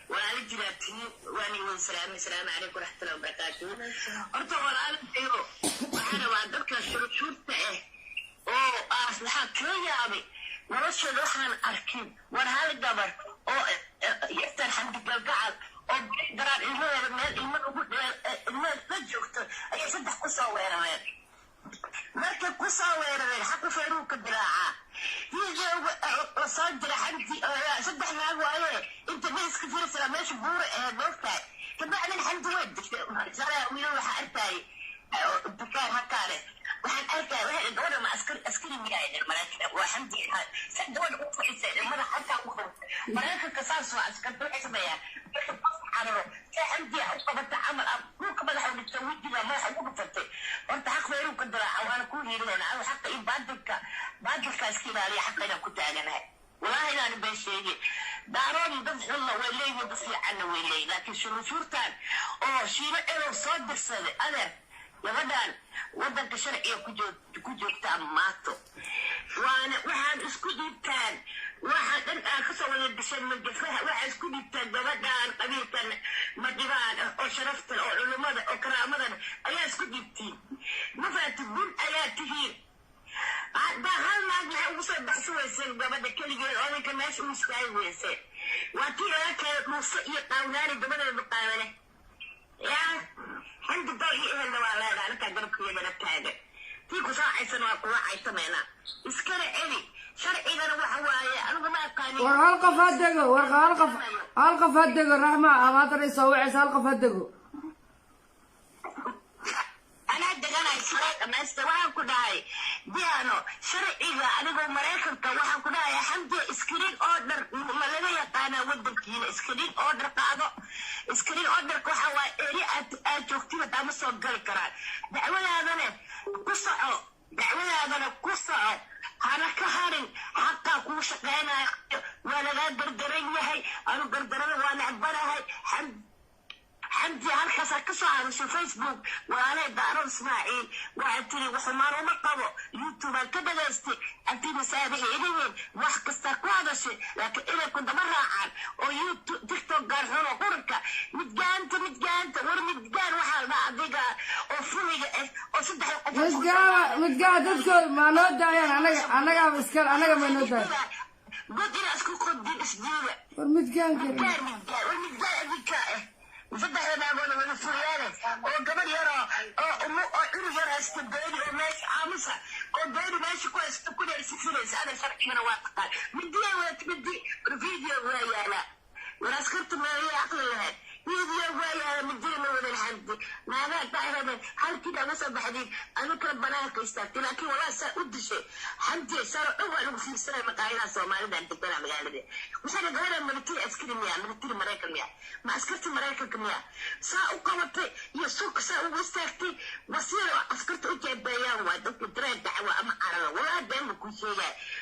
S7: وأنا جلاتي وأنا والسلام السلام عليكم ورحمة الله وبركاته أرتو ولا أيو وأنا وعندك الشروط تاعه أو أصلها كلية أبي ورش روحان أركين ورهال الجبر أو يفتح حمد القعد أو دران المال تجوكت أي صدق قصة ويرمين مركب قصة ويرمين حقو فيروك الدراعة يجي صدر حمدي صدق ناقو عليه انت بيس كثير سلاميش بور دوفتاي كبعد الحمد ودك زرا ويلو حقرتاي بكار هكاري waxaan arkay waxa gabadha ma askari miyaa maraykanka waa xamdi saddoon u fadhiisay mara xataa u qabtay maraykanka saas waa askar bixi sameeyaa xararo xamdi u qabta amal ku ka madax u dhigtay wajiga ma waxa ugu fatay horta xaq weeru ka diraa waxaan ku hiirinaa aan xaq in baadilka iskilaaliya xaqayna ku taaganahay والله أنا بشيء داروني بس الله وليه بس عنا وليه لكن شو شورتان أو شيء إله صاد السنة أنا يا بدان ودك شرعي كجوك تأماتو وأنا واحد اسكودي تان واحد أنا خسر ولا بشيء من جفها واحد اسكودي تان بدان قبيل تان مديران أو شرفت أو علماء أو كرامة أيا اسكودي تين ما فاتبون أيا تهين ده هل ما وصل بحسوي سن قبل كل جيل أنا كمان شو مستوي سن وأتي لك مصير قاوناني قبل المقابلة يا عند ضيق هلا ولا أنا كقرب كذا بنتاجر تيجي ساعة سنة وقوعي تمانا إسكر إلي شرعي أنا وحواي أنا ما قاني
S1: ورقة فدقة ورقة فدقة رحمة ما ترى يسوي عيسى ورقة فدقة
S7: أنا أدري شرعي ما استواه كداي ديانو شرعي أنا جو مريخن كواحد كداي حمد إسكرين أوردر ما لنا يقانا ودك هنا إسكرين أوردر قاعدة إسكرين أوردر كواحد إلي أجوكتي بدأ مسوق الكرار دعوة هذا قصة أنا كهرين حقا كوش قانا وأنا لا قردرين وهي أنا قردرين وأنا عبارة هاي حمدي هالكسر كسر على فيسبوك وأنا دارون إسماعيل وعدتني وحمار وما قبو يوتيوب كده لستي أنتي مسابقة إلين وحكستك هذا شيء لكن إذا كنت مرة عن أو يوتيوب تيك توك قارهون وقركة متجانت ورمتجان وحال ما عديقة وفرمي وصدح
S1: متجان تذكر ما نودع يعني أنا قاعد بسكر أنا قاعد ما نودع
S7: قلت إلى أسكو قدين إسديوة
S1: ورمتجان كده
S7: ورمتجان أذكائه وفتح لنا أقول من الفريانة وقبل يرى إنه يرى استبدالي وماشي عامسة وبيني ماشي كويس تكون السفينة أنا شرعي من واقع مدي ولا تمدي فيديو ويا لا ولا سكرت ما هي عقلها فيديو ويا مدي من الحمد ما أنا تعرف هل كده مثلا بحديد أنا كربنا كيستات لكن ولا سأود شيء حمدي صار أول في السنة مقايلة سومالي ده أنت بتلعب مقالة مش أنا غير من بتيجي أسكري مياه من بتيجي مرايك مياه ما أسكرت مرايك كمياه ساء قوتي يسوق ساء وستي وصير أسكرت أوكي بيان وادك درين دعوة أما عرنا ولا دم كل شيء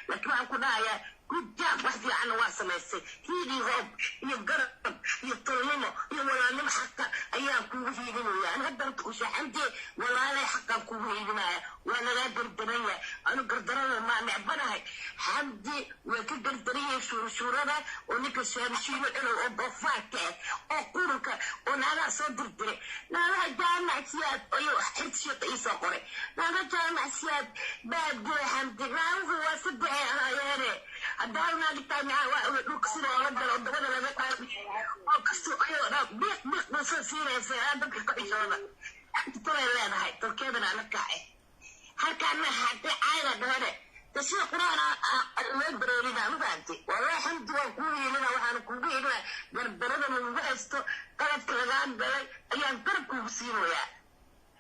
S7: لكن أنا كنا يا كجاب وحدي عن واسع مسي هيدي هوب يقرب يطلمه ولا نم حتى أيام كوه يجينا أنا قدرت وش عندي ولا لا حقا كوه يجينا وأنا لا قدرية أنا قدرنا ما معبرها حمدي وكقدر دريه شورنا ونك شامشين إلى الضفاك أقولك وأنا صدر دري أنا جامع سياد أيوة حرت شيء يسقري أنا جامع سياد باب دري حمدي ما هو صدق يعني أدارنا لتاني وكسر ولا ولا وكسر أيوة بيق مسافير هذا كقيسونا ترى لا هاي تركيبنا أنا كاي هل كان حتى عائلة ده تسوق قرانا الوبر لنا مبانتي والله حمد وكوي لنا وحنا كوي لنا قردنا من بحث قلت كلام قال أيام قربكم بسيروا يا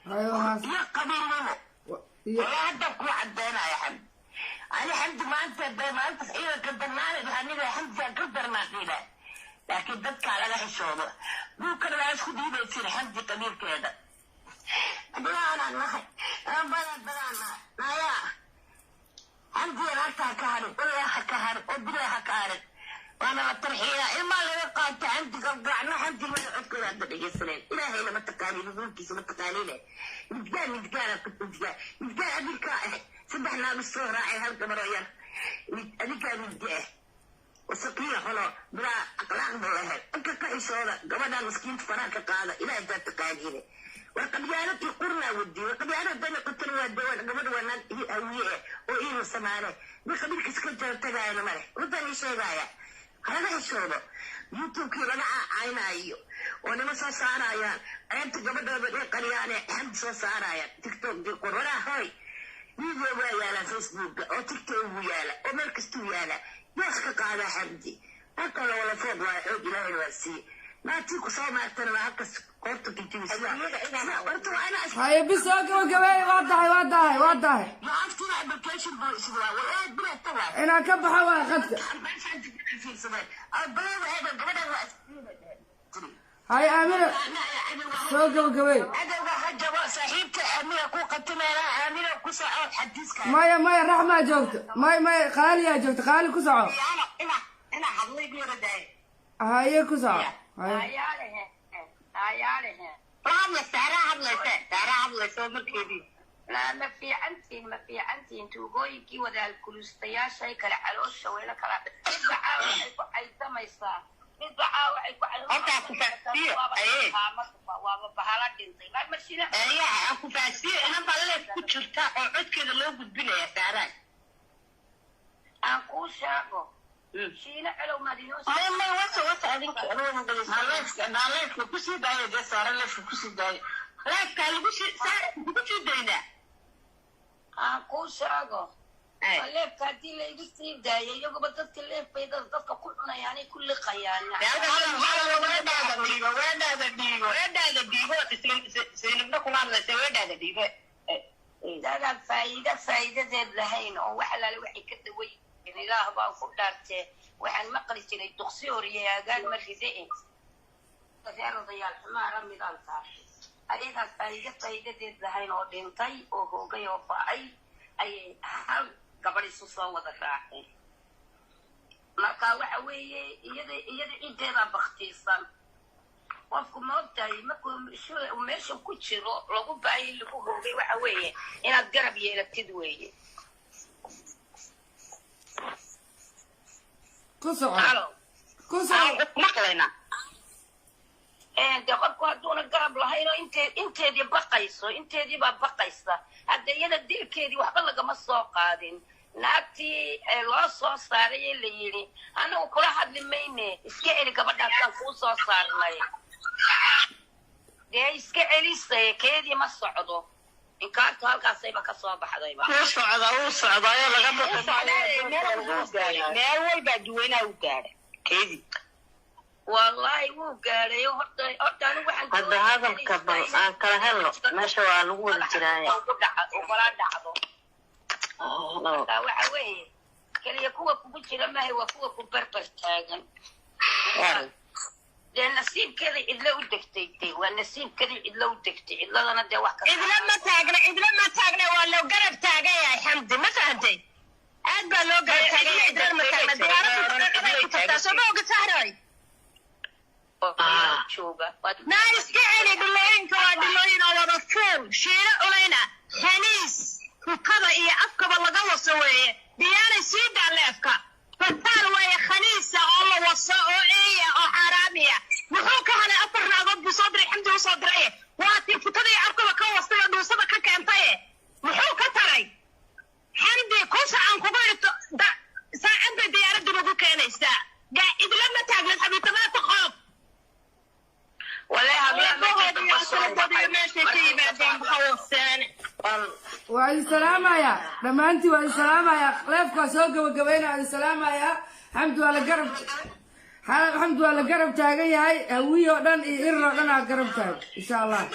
S1: أيوة
S7: يا قبيل منه ولا هدك وعدنا يا حمد أنا حمد ما أنت صحيح قدرنا بهني يا حمد قدرنا فينا لكن بدك على الحشومة ممكن لا يسخد يصير حمد كبير كذا بلانا ما يا عندي راسها كهرب ولا كهرب وبلا كهرب وانا الترحيله اما اللي وقعت عندي قطعنا عندي من عقل عند السنين الهي لما تقالي نقولك سمع تقاليله متقال كنت متقال ابيك سبحنا بالصوره راعي هالكاميرا ابيك متقال
S10: وسقيه خلو بلا أقلام بالله أنت كإيشودا قبل مسكين فراك قاعدة إلى أنت تقاعدين وقبيانتي قرنا ودي وقبيانة بين قتل ودول قبل وانا هوية وإيه سمانة بخبير كسكت تجاهنا مره ودني شيء غاية هذا إيشودا يوتيوب كي رجع عينا أيو وانا مسا سارايا أنت قبل بدي قريانة هم مسا سارايا تيك توك دي قرنا هاي فيديو ويالا فيسبوك أو تيك توك ويالا أو مركز ويالا يسكت على حمدي أكل ولا فوق ولا حوج لا يواسي ما تيكو صار ما ترى هكذا قرط كنتي قرط وأنا
S1: هاي بس اوكي وضحي
S10: ما عرفت أنا أبلكيشن بويس ولا بلا تبع
S1: انا كبحة واخدك هاي اميرة اوكي
S10: صاحبتي أميرة كو قتنا أنا أميرة كو ساعات حديث كان
S1: مايا رحمة جوجت مايا خالي جوجت خالي كسعو
S10: أنا حضلي بيرة داي
S1: هاي كسعو
S3: عياله
S10: رامي ترى عبلة سو مركبي
S3: لا ما في عنتين توقوي وذا الكولوستيا شيء كلا علوش ولا كلا يدعى أي تميسا يدعى أي
S10: أنت كفاسية أيه
S3: وبهالات دينتي ما مشينا
S10: أيه كفاسية أنا بالله كنت شفتها أقعد كده لو قدبنا يا سارة
S3: أنكو شاكو شينا علو مدينوس
S10: ما وصل أدينك أنا ما قلت نالك كوسي داي ده سارة لا كوسي داي لا كان كوسي داينا
S3: أنكو شاكو اللي كاتي اللي يصير داي يجوا بدك اللي في ده بدك كلنا يعني كل قيانا ده فايدة زي لهين أو وحلا الوحي كده وي إله بقى فدارته وحن مقلي جري تقصيوريا قال مركزين تجارة ضياع الحمار رمي ذلك أيضا فايدة زي لهين أو دينتي أو هو جاي وفاي أي هل قبل السوسة وذكراه marka waxa weeye iyada inteeda baktiisan qofku ma ogtahay markuu meesha ku jiro lagu baahay lagu hoogay waxa weeye inaad garab yeelatid weeye
S1: كسعو
S3: maqlayna de qofku hadduuna garab lahayno inteedii baa baqaysa hadda iyada dilkeedii waxba lagama soo qaadin naagtii loo soo saaray ee la yidhi anagu kula hadli mayne iska celi gabadhaasaan kuu soo saarnay dee iska celisay keedii ma socdo inkaartu halkaasayba ka soo baxdayba
S10: wuu socdaayo laga meel walbaa duwanaa u gaadhay keedii
S3: wallahi wuu gaadhay horta anigu waxaan
S10: hadda hadalka bal aan kala helno meesha waa lagu wada jiraaye
S3: kala dhacdo waxa weeye kaliya kuwa kugu jira maahay waa kuwa ku barbar taagan dee nasiibkeeda cidla u degtay waa nasiibkeeda cidla u degtay cidladana dee wax
S10: cidla ma taagna waa loo garab taagan yahay xamdi ma fahantay aad baa loo garab taagan yahay cidla ma taagna diyaaradu ku tagtaa soo ma oga tahray naa iska celi dhilooyinka waa dhilooyin oo wada fuul shiilo culayna khaniis hukada iyo afkaba laga waso weeye diyaanay sii daaleefka fataal weeye khaniisa oo la waso oo eeya oo xaaraamiya muxuu ka helay afar naagood buu soo diray xamdi u soo diray waa tii futada iyo afkaba ka wastay oo dhuusada ka keentaye muxuu ka taray xamdi kusa aan kugu dhito saacad bay diyaaraddu nagu keenaysaa idla ma taagnan xabiitamada qof
S1: وعلي السلام يا دمانتي وعلي السلام يا ليفك سوق وقبينا وعلي السلام يا حمد ولا قرب حمد ولا قرب تاغي هاي هوي ودن إيرنا دنا قرب تاغ إن شاء الله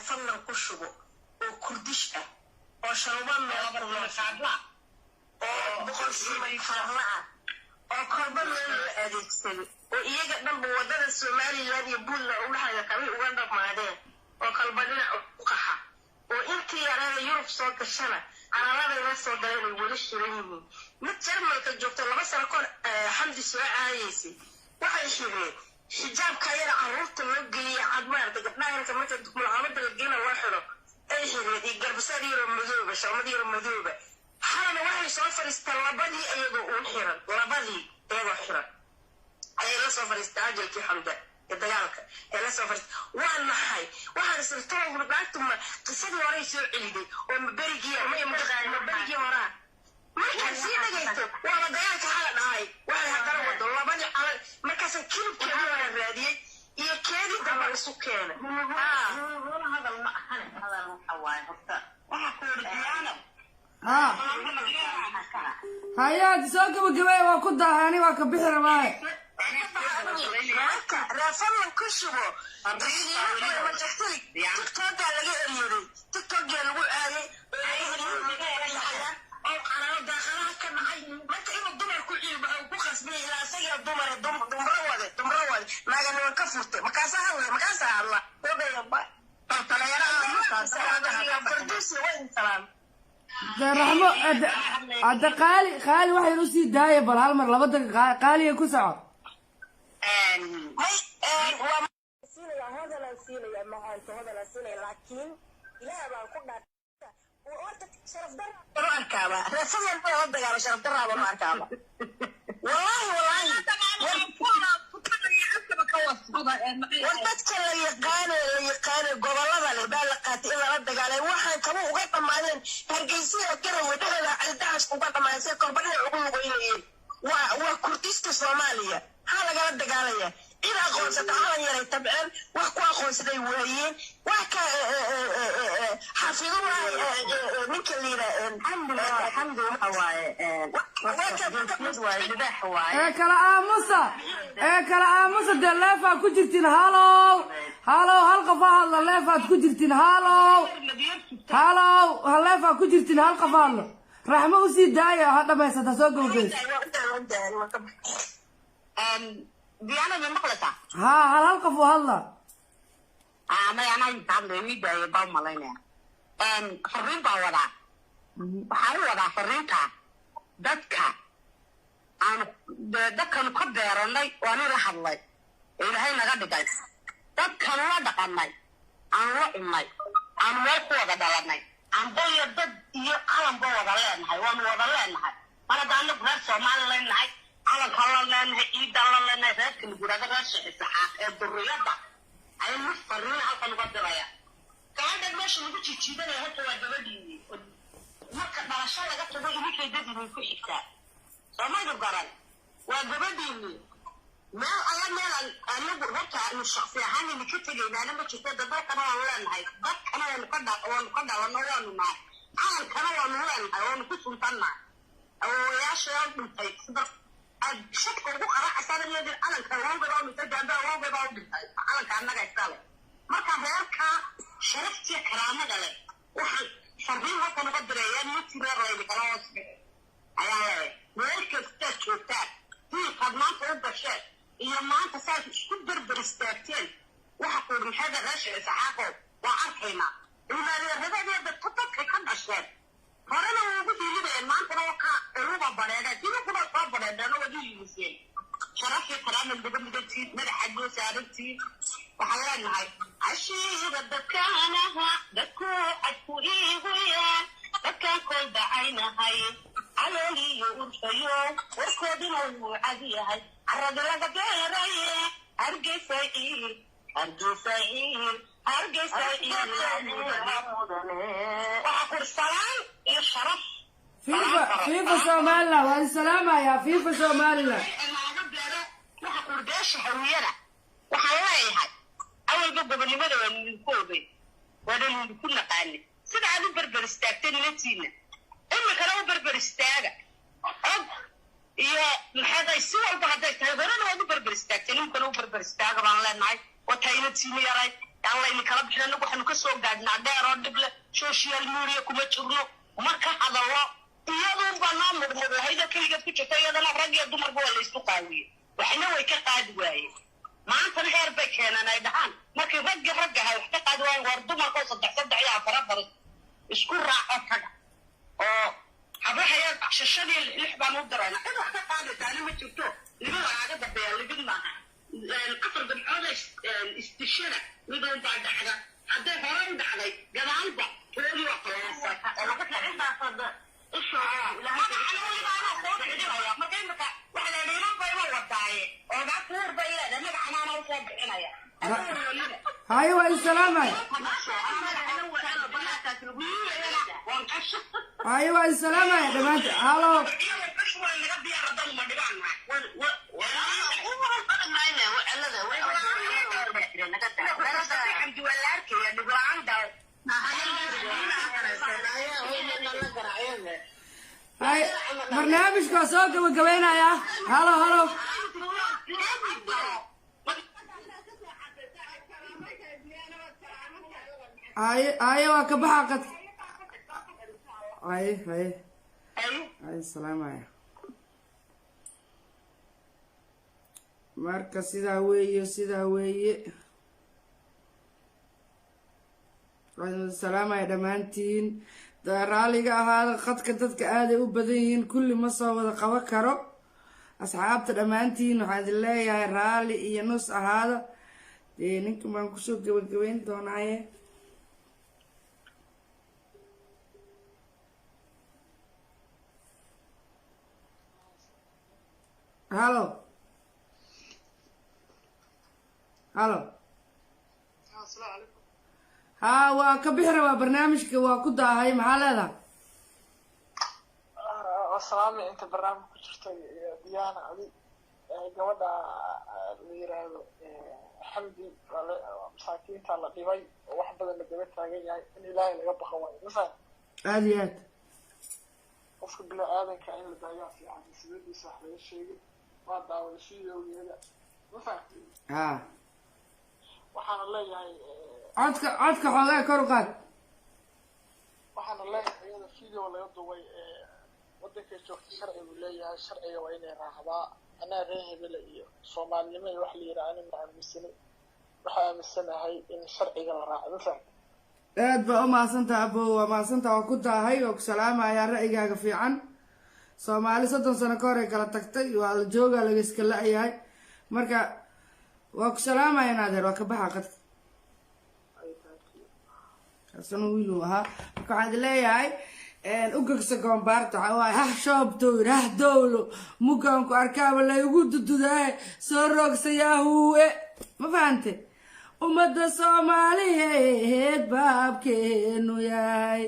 S8: fadlan ku shubo oo kurdish ah oo shalban meelabar loo qaadla oo boqol simay farla oo korban loo adeegsaday oo iyaga dhanba wadada Soomaaliland iyo Puntland u dhaxaya qabi uga dhamaadeen oo qalbadina u qaxa oo intii yarada Yurub soo gashana carabada la soo galay wali shirayeen mid Jarmalka joogto 2 sano kor xamdi soo caayisay waxay xireen xijaabka yar carruurta loo geeyay cadmaarta gabdhaha marka dukumeentiyada la geeyay waa xiro ay xireen garbasaar yar madooba shaamad yar madooba xalana waxay soo fariistaan labadii ayagoo u xiran labadii ayagoo xiran ay la soo fariistaan ajalkii xamda dagaalka ee la soo fariistaan waa nahay waxaan sirtay gurbaatuma qisadii hore soo celiday oo berigii hore markaan sii dhagaysto waa dagaalka xala dhahay waxay haddana wado labadii calal markaasaan kilibkeeda waa raadiyey iyo keedii dambe isu keena hadal ma ahan hadal waxa waaye horta waxa ku wardiyana
S1: hayaad soo gabagabay waa ku daahani waa ka bixi rabaa
S8: رافضنا كشبه تكتوك اللي يريد تكتوك اللي قال او انا داخلها كما حي ما تعيب الدمر كل شيء بخص بيه الى سير الدمر دمروده ما قالوا كفرت ما كاسها الله وبي يبا طلع يرى فردوسي وين سلام
S1: ده رحمه هذا قالي واحد يروسي دايه بل هالمر لبدا قالي كسعه
S8: هذا لا سيلي ما أنت هذا لا سيلي لكن لا بقى كنا وأنت شرف در روح الكعبة رسمي أنت وضع على شرف در روح الكعبة والله وانت تكلم يقان قبل اللي بالقات إلا ردق عليه واحد كمان وقت معلن هرجيسية كده ودخل على داعش وقت معلن سيكون بدنا عقول وين وكرديست الصومالية هذا قال ردق عليه إذا أخونسة حالا يرى تبعين وحكوا أخونسة يوهيين وحكا حافظوا منك اللي الحمد لله
S1: هواي كلا آموسة دي الليفة كجرتين هالو هالقفا الله الليفة كجرتين هالو هالليفة كجرتين هالقفا الله رحمة وسي داية هذا ما يستسوق وبيس
S8: ديانا من مقلتها
S1: هالقف وهلا
S8: ما أنا يتعامل يميد يباو ملاينا فرين باوضع وحاول وضع فرينها دادك دادك نقدر لي وانا لحظ لي إذا هاي نغادي قايس دادك نوادق عني عن رأي عن ويقوة دالني عن بوي الدد يقالن بوضع لنهاي وانا وضع لنهاي أنا دانك غير مال لنهاي على كلام إيدا لنا ذاك نقول هذا رأس الدرية أي مفرين على الوضعية كان ماشي نقول شيء ده هو واجبني ما كان عشان لقيت ده يجي كده دي في حكاية فما يقدرن واجبني ما الله ما أنا بقولك أنا الشخصية هاني اللي كنت جاي أنا ما كنت ده أنا ولا نهاي ده أنا نقدر ولا ما أنا كمان ولا أنا كنت مطمع أو يا شباب من تيك شكل وقرا أصلا يدي أنا كلام بدأ متجدد وبدأ أنا كان نجاي ما كان هيك شرفتي كرامة ده واحد فريم هو كان قدر يعني تبرر اللي خلاص أيه ممكن تشوفه في قدمان فوق الشيء إذا ما أنت ساعد تقدر برستاكين واحد من هذا الرشة سحاقه وعارفينه إذا هذا بتطبق كم أشياء فأنا موجود يجي ما أنت روكا روبا بريدة كذا كذا صار بريدة أنا وجي يمسين شرفي كلام الدكتور بدتي مرحب وسارتي وحيان هاي عشير الدكانة دكو أكوي ويا دكان كل بعينها هاي على لي يورشيو وكودنا وعدي هاي عرض لك جيري أرجع سعيد أرجع سعيد أرجع سعيد وأقول سلام يا شرف
S1: فيفا سومالنا وهذه السلامة يا فيفا سومالنا
S8: وأقول بيش حويرة وحواي هاي أول قبل لماذا ونكوبي وانا كنا قاني سيدا عادو بربر استاكتين نتينا إما كانوا بربر استاكا يا محادا يسوع وبعدا يتهدرنا وادو بربر استاكتين إما كانوا بربر استاكا بان لناي وتاينا تيني يراي yaan layni kala bixin anagu waxaanu ka soo gaadhnaa dheer oo dhib leh social media kuma jirno marka hadallo iyadun baa noo mudmuday hayda keligeed ku jirta iyadana rag iyo dumarba waa laysku qaawiye waxna way ka qaadi waayeen maantana heer bay keeneen ay dhahaan markii raggahay wax ka qaadi waayeen war dumarkoo 3 iyo 4 isku raaco taga oo habahayaa shashadii 6 baan u darayna cid wax ka qaadaysaana ma jirto libada aaga dambeeya libid maaha 4 dabcood istishada midoo baa dhacda hadday hore u dhacday gadaalba toodii waa qalaasaa oo laga taxintaasada isha
S1: هاي والسلامة هاي والسلامة يا جماعة هالو هاي برنامج كاسوك وكوينا يا هالو هالو هاي وكبها قد هاي السلام عليكم marka sidaa weeye waxaan salaamay dhamaantiin raaliga ahaada qadka dadka aad ay u badan yihiin kulli ma soo wada qaban karo asxaabta dhamaantiin waxaan idin leeyahay raali iyo nus ahaada ninkan baan kusoo gabagabeyn doonaaye halo halo ها وكبحر وبرنامجك وكده هاي محلها
S11: السلام انت برنامج كجرتي ديانا علي gabadha la yiraahdo xamdi masaakiin ta la dhibay wax badan la daba taagan yahay in ilaahay laga baqo way mafaa
S1: aadiyad
S11: qofka bila aadanka in la daayaa fiican sidii sax laga sheegay waa daawashadooda mafaa waxaan leeyahay
S1: codka xoogaa kor u qaad
S11: waxaan leeyahay iyada video laga duway wadanka joogta sharcigu leeyahay sharciga waa inay raacdaa anaa reer hebel iyo soomaalinimo wax la yiraahdo ma aaminsanay waxa aaminsanahay in sharciga la raaco faham
S1: aad baa u maasantaa abo waa maasantaa waa ku daahay oo ku salaamaya ra'yigaaga fiican Soomaali 30 sano ka hor ay kala tagtay waa la joogaa laga iska la'yahay marka waa ku salaamaya naadir waa ka baxa qadka asana wiilu ahaa marka waxaan leeyahay ugagsa goombaarta waa ha shoobto rah dowlo muganku arkaaba la igu dududay soo roogsayahu ma fahante umada Soomaaliyeed baabkeenu yahay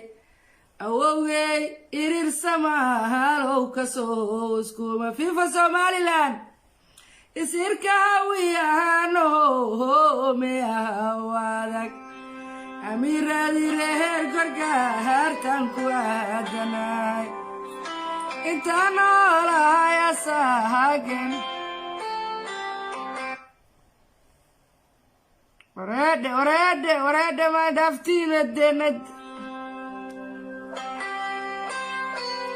S1: awowgay irir samaalow kasoo iskuma fifa Somaliland isirka hawiyano me awadag amiradi reer gargaartan ku aadanay intaan noolahay asaagen orede ma daftiina denad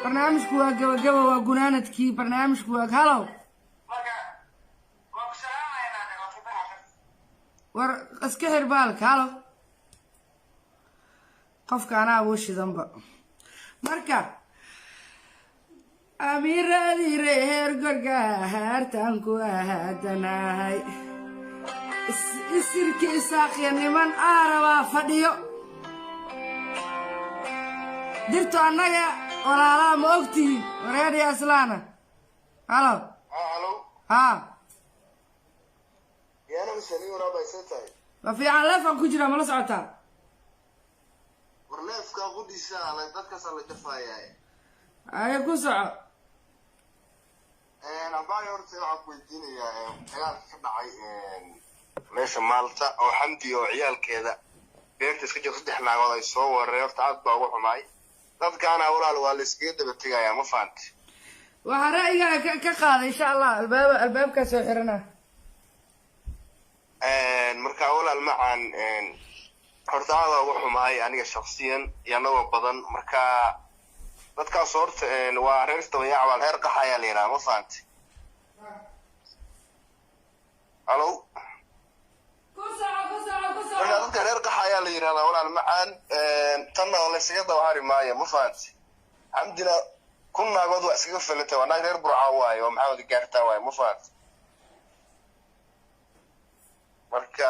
S1: barnaamijku waa gabagaba waa gunaanadkii barnaamijku waa halow war iska xir baalka halow qofka anaa ugu shidanba marka amiradii reer gargaartan ku aadanahay isirki isaaqiya niman aarabaa fadhiyo dirto annaga walaalaa ma ogtihiin wareedhiya islaana halo haa waa fiican leefan ku jira mala socotaa
S12: warleefka qudisa ala dadkaas la jafaayay
S1: ay ku soco
S12: abay horta waxa ku weydiinayaa dagaalka ka dhacay meesha Malta oo xamdi oo ciyaalkeeda beerta iska jirto 3 naagood ay soo wareey horta aad baa ugu xumay dadkaana walaal waa la iska daba tagayaa ma faanti
S1: waxa ra'yiga ka qaaday insha Allah albaabka soo xirana
S12: marka walaal macaan horta aad ugu xumahay aniga shakhsiyan iyo anagoo badan marka dadkaas horta waa reer Dabayac waa reer qaxaya leeyahay ma fahanti alo marka dadka reer qaxaya leeyahay walaal macaan tanna oo la isaga dawari maayo ma fahanti amdina kunna god waa iskaga falatay waa reer burca waayo oo maxamed gaartaa waayo ma fahanti marka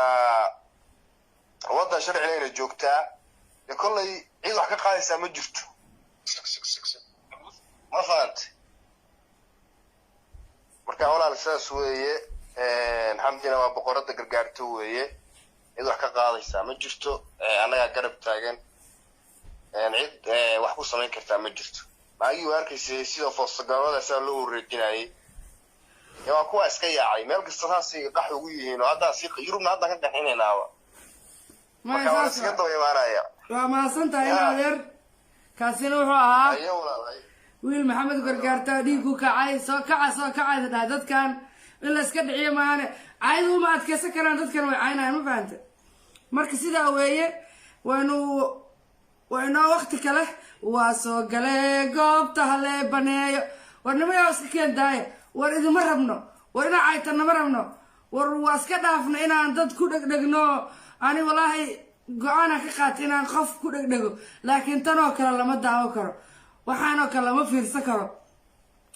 S12: wadda sharciga joogtaa ee kollay cid wax ka qaadaysa ma jirto ma fahanti marka walaal saas weeye xamdina waa boqorada gargaarto weeye cid wax ka qaadaysa ma jirto anaga garab taagan cid wax ku samayn kartaa ma jirto maagi waarkiisa sidoo foosagawada saa loo wareejinayay waa kuwa iska yaacay meel kasta taasi qax ugu yihiin oo hadda si Yurubna hadda ka dhaxinaynaaba
S1: ما يساسا وما سنت هنا غير كاسين وحوها ويل محمد قرقارتا ديكو كعاي سو كعاي داد كان إلا اسكد عيه معانا عايدو ما أتكسا كران داد كان وعاينا ما فهمت مركز سيدا هوية وانو وقت كله واسو قلي قوب تهلي بنايو وانما يوسك كين داي وإذا مرهبنا وإنا عايتنا مرهبنا واسكد عفنا إنا عن داد كودك دقنو أنا والله قانا كقاتنا نخاف كل دقو لكن تنوكل لما دعوكر وحنوكل لما في السكر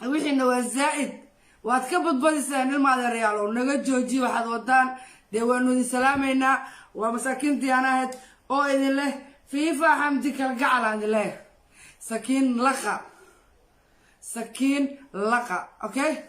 S1: وحنا والزائد واتكبت بلسان المال الريال ونقد جوجي واحد ودان ديوانو سلامينا ومساكين ديانات أو إذن له في فحمدك القعل عند الله سكين لقى أوكي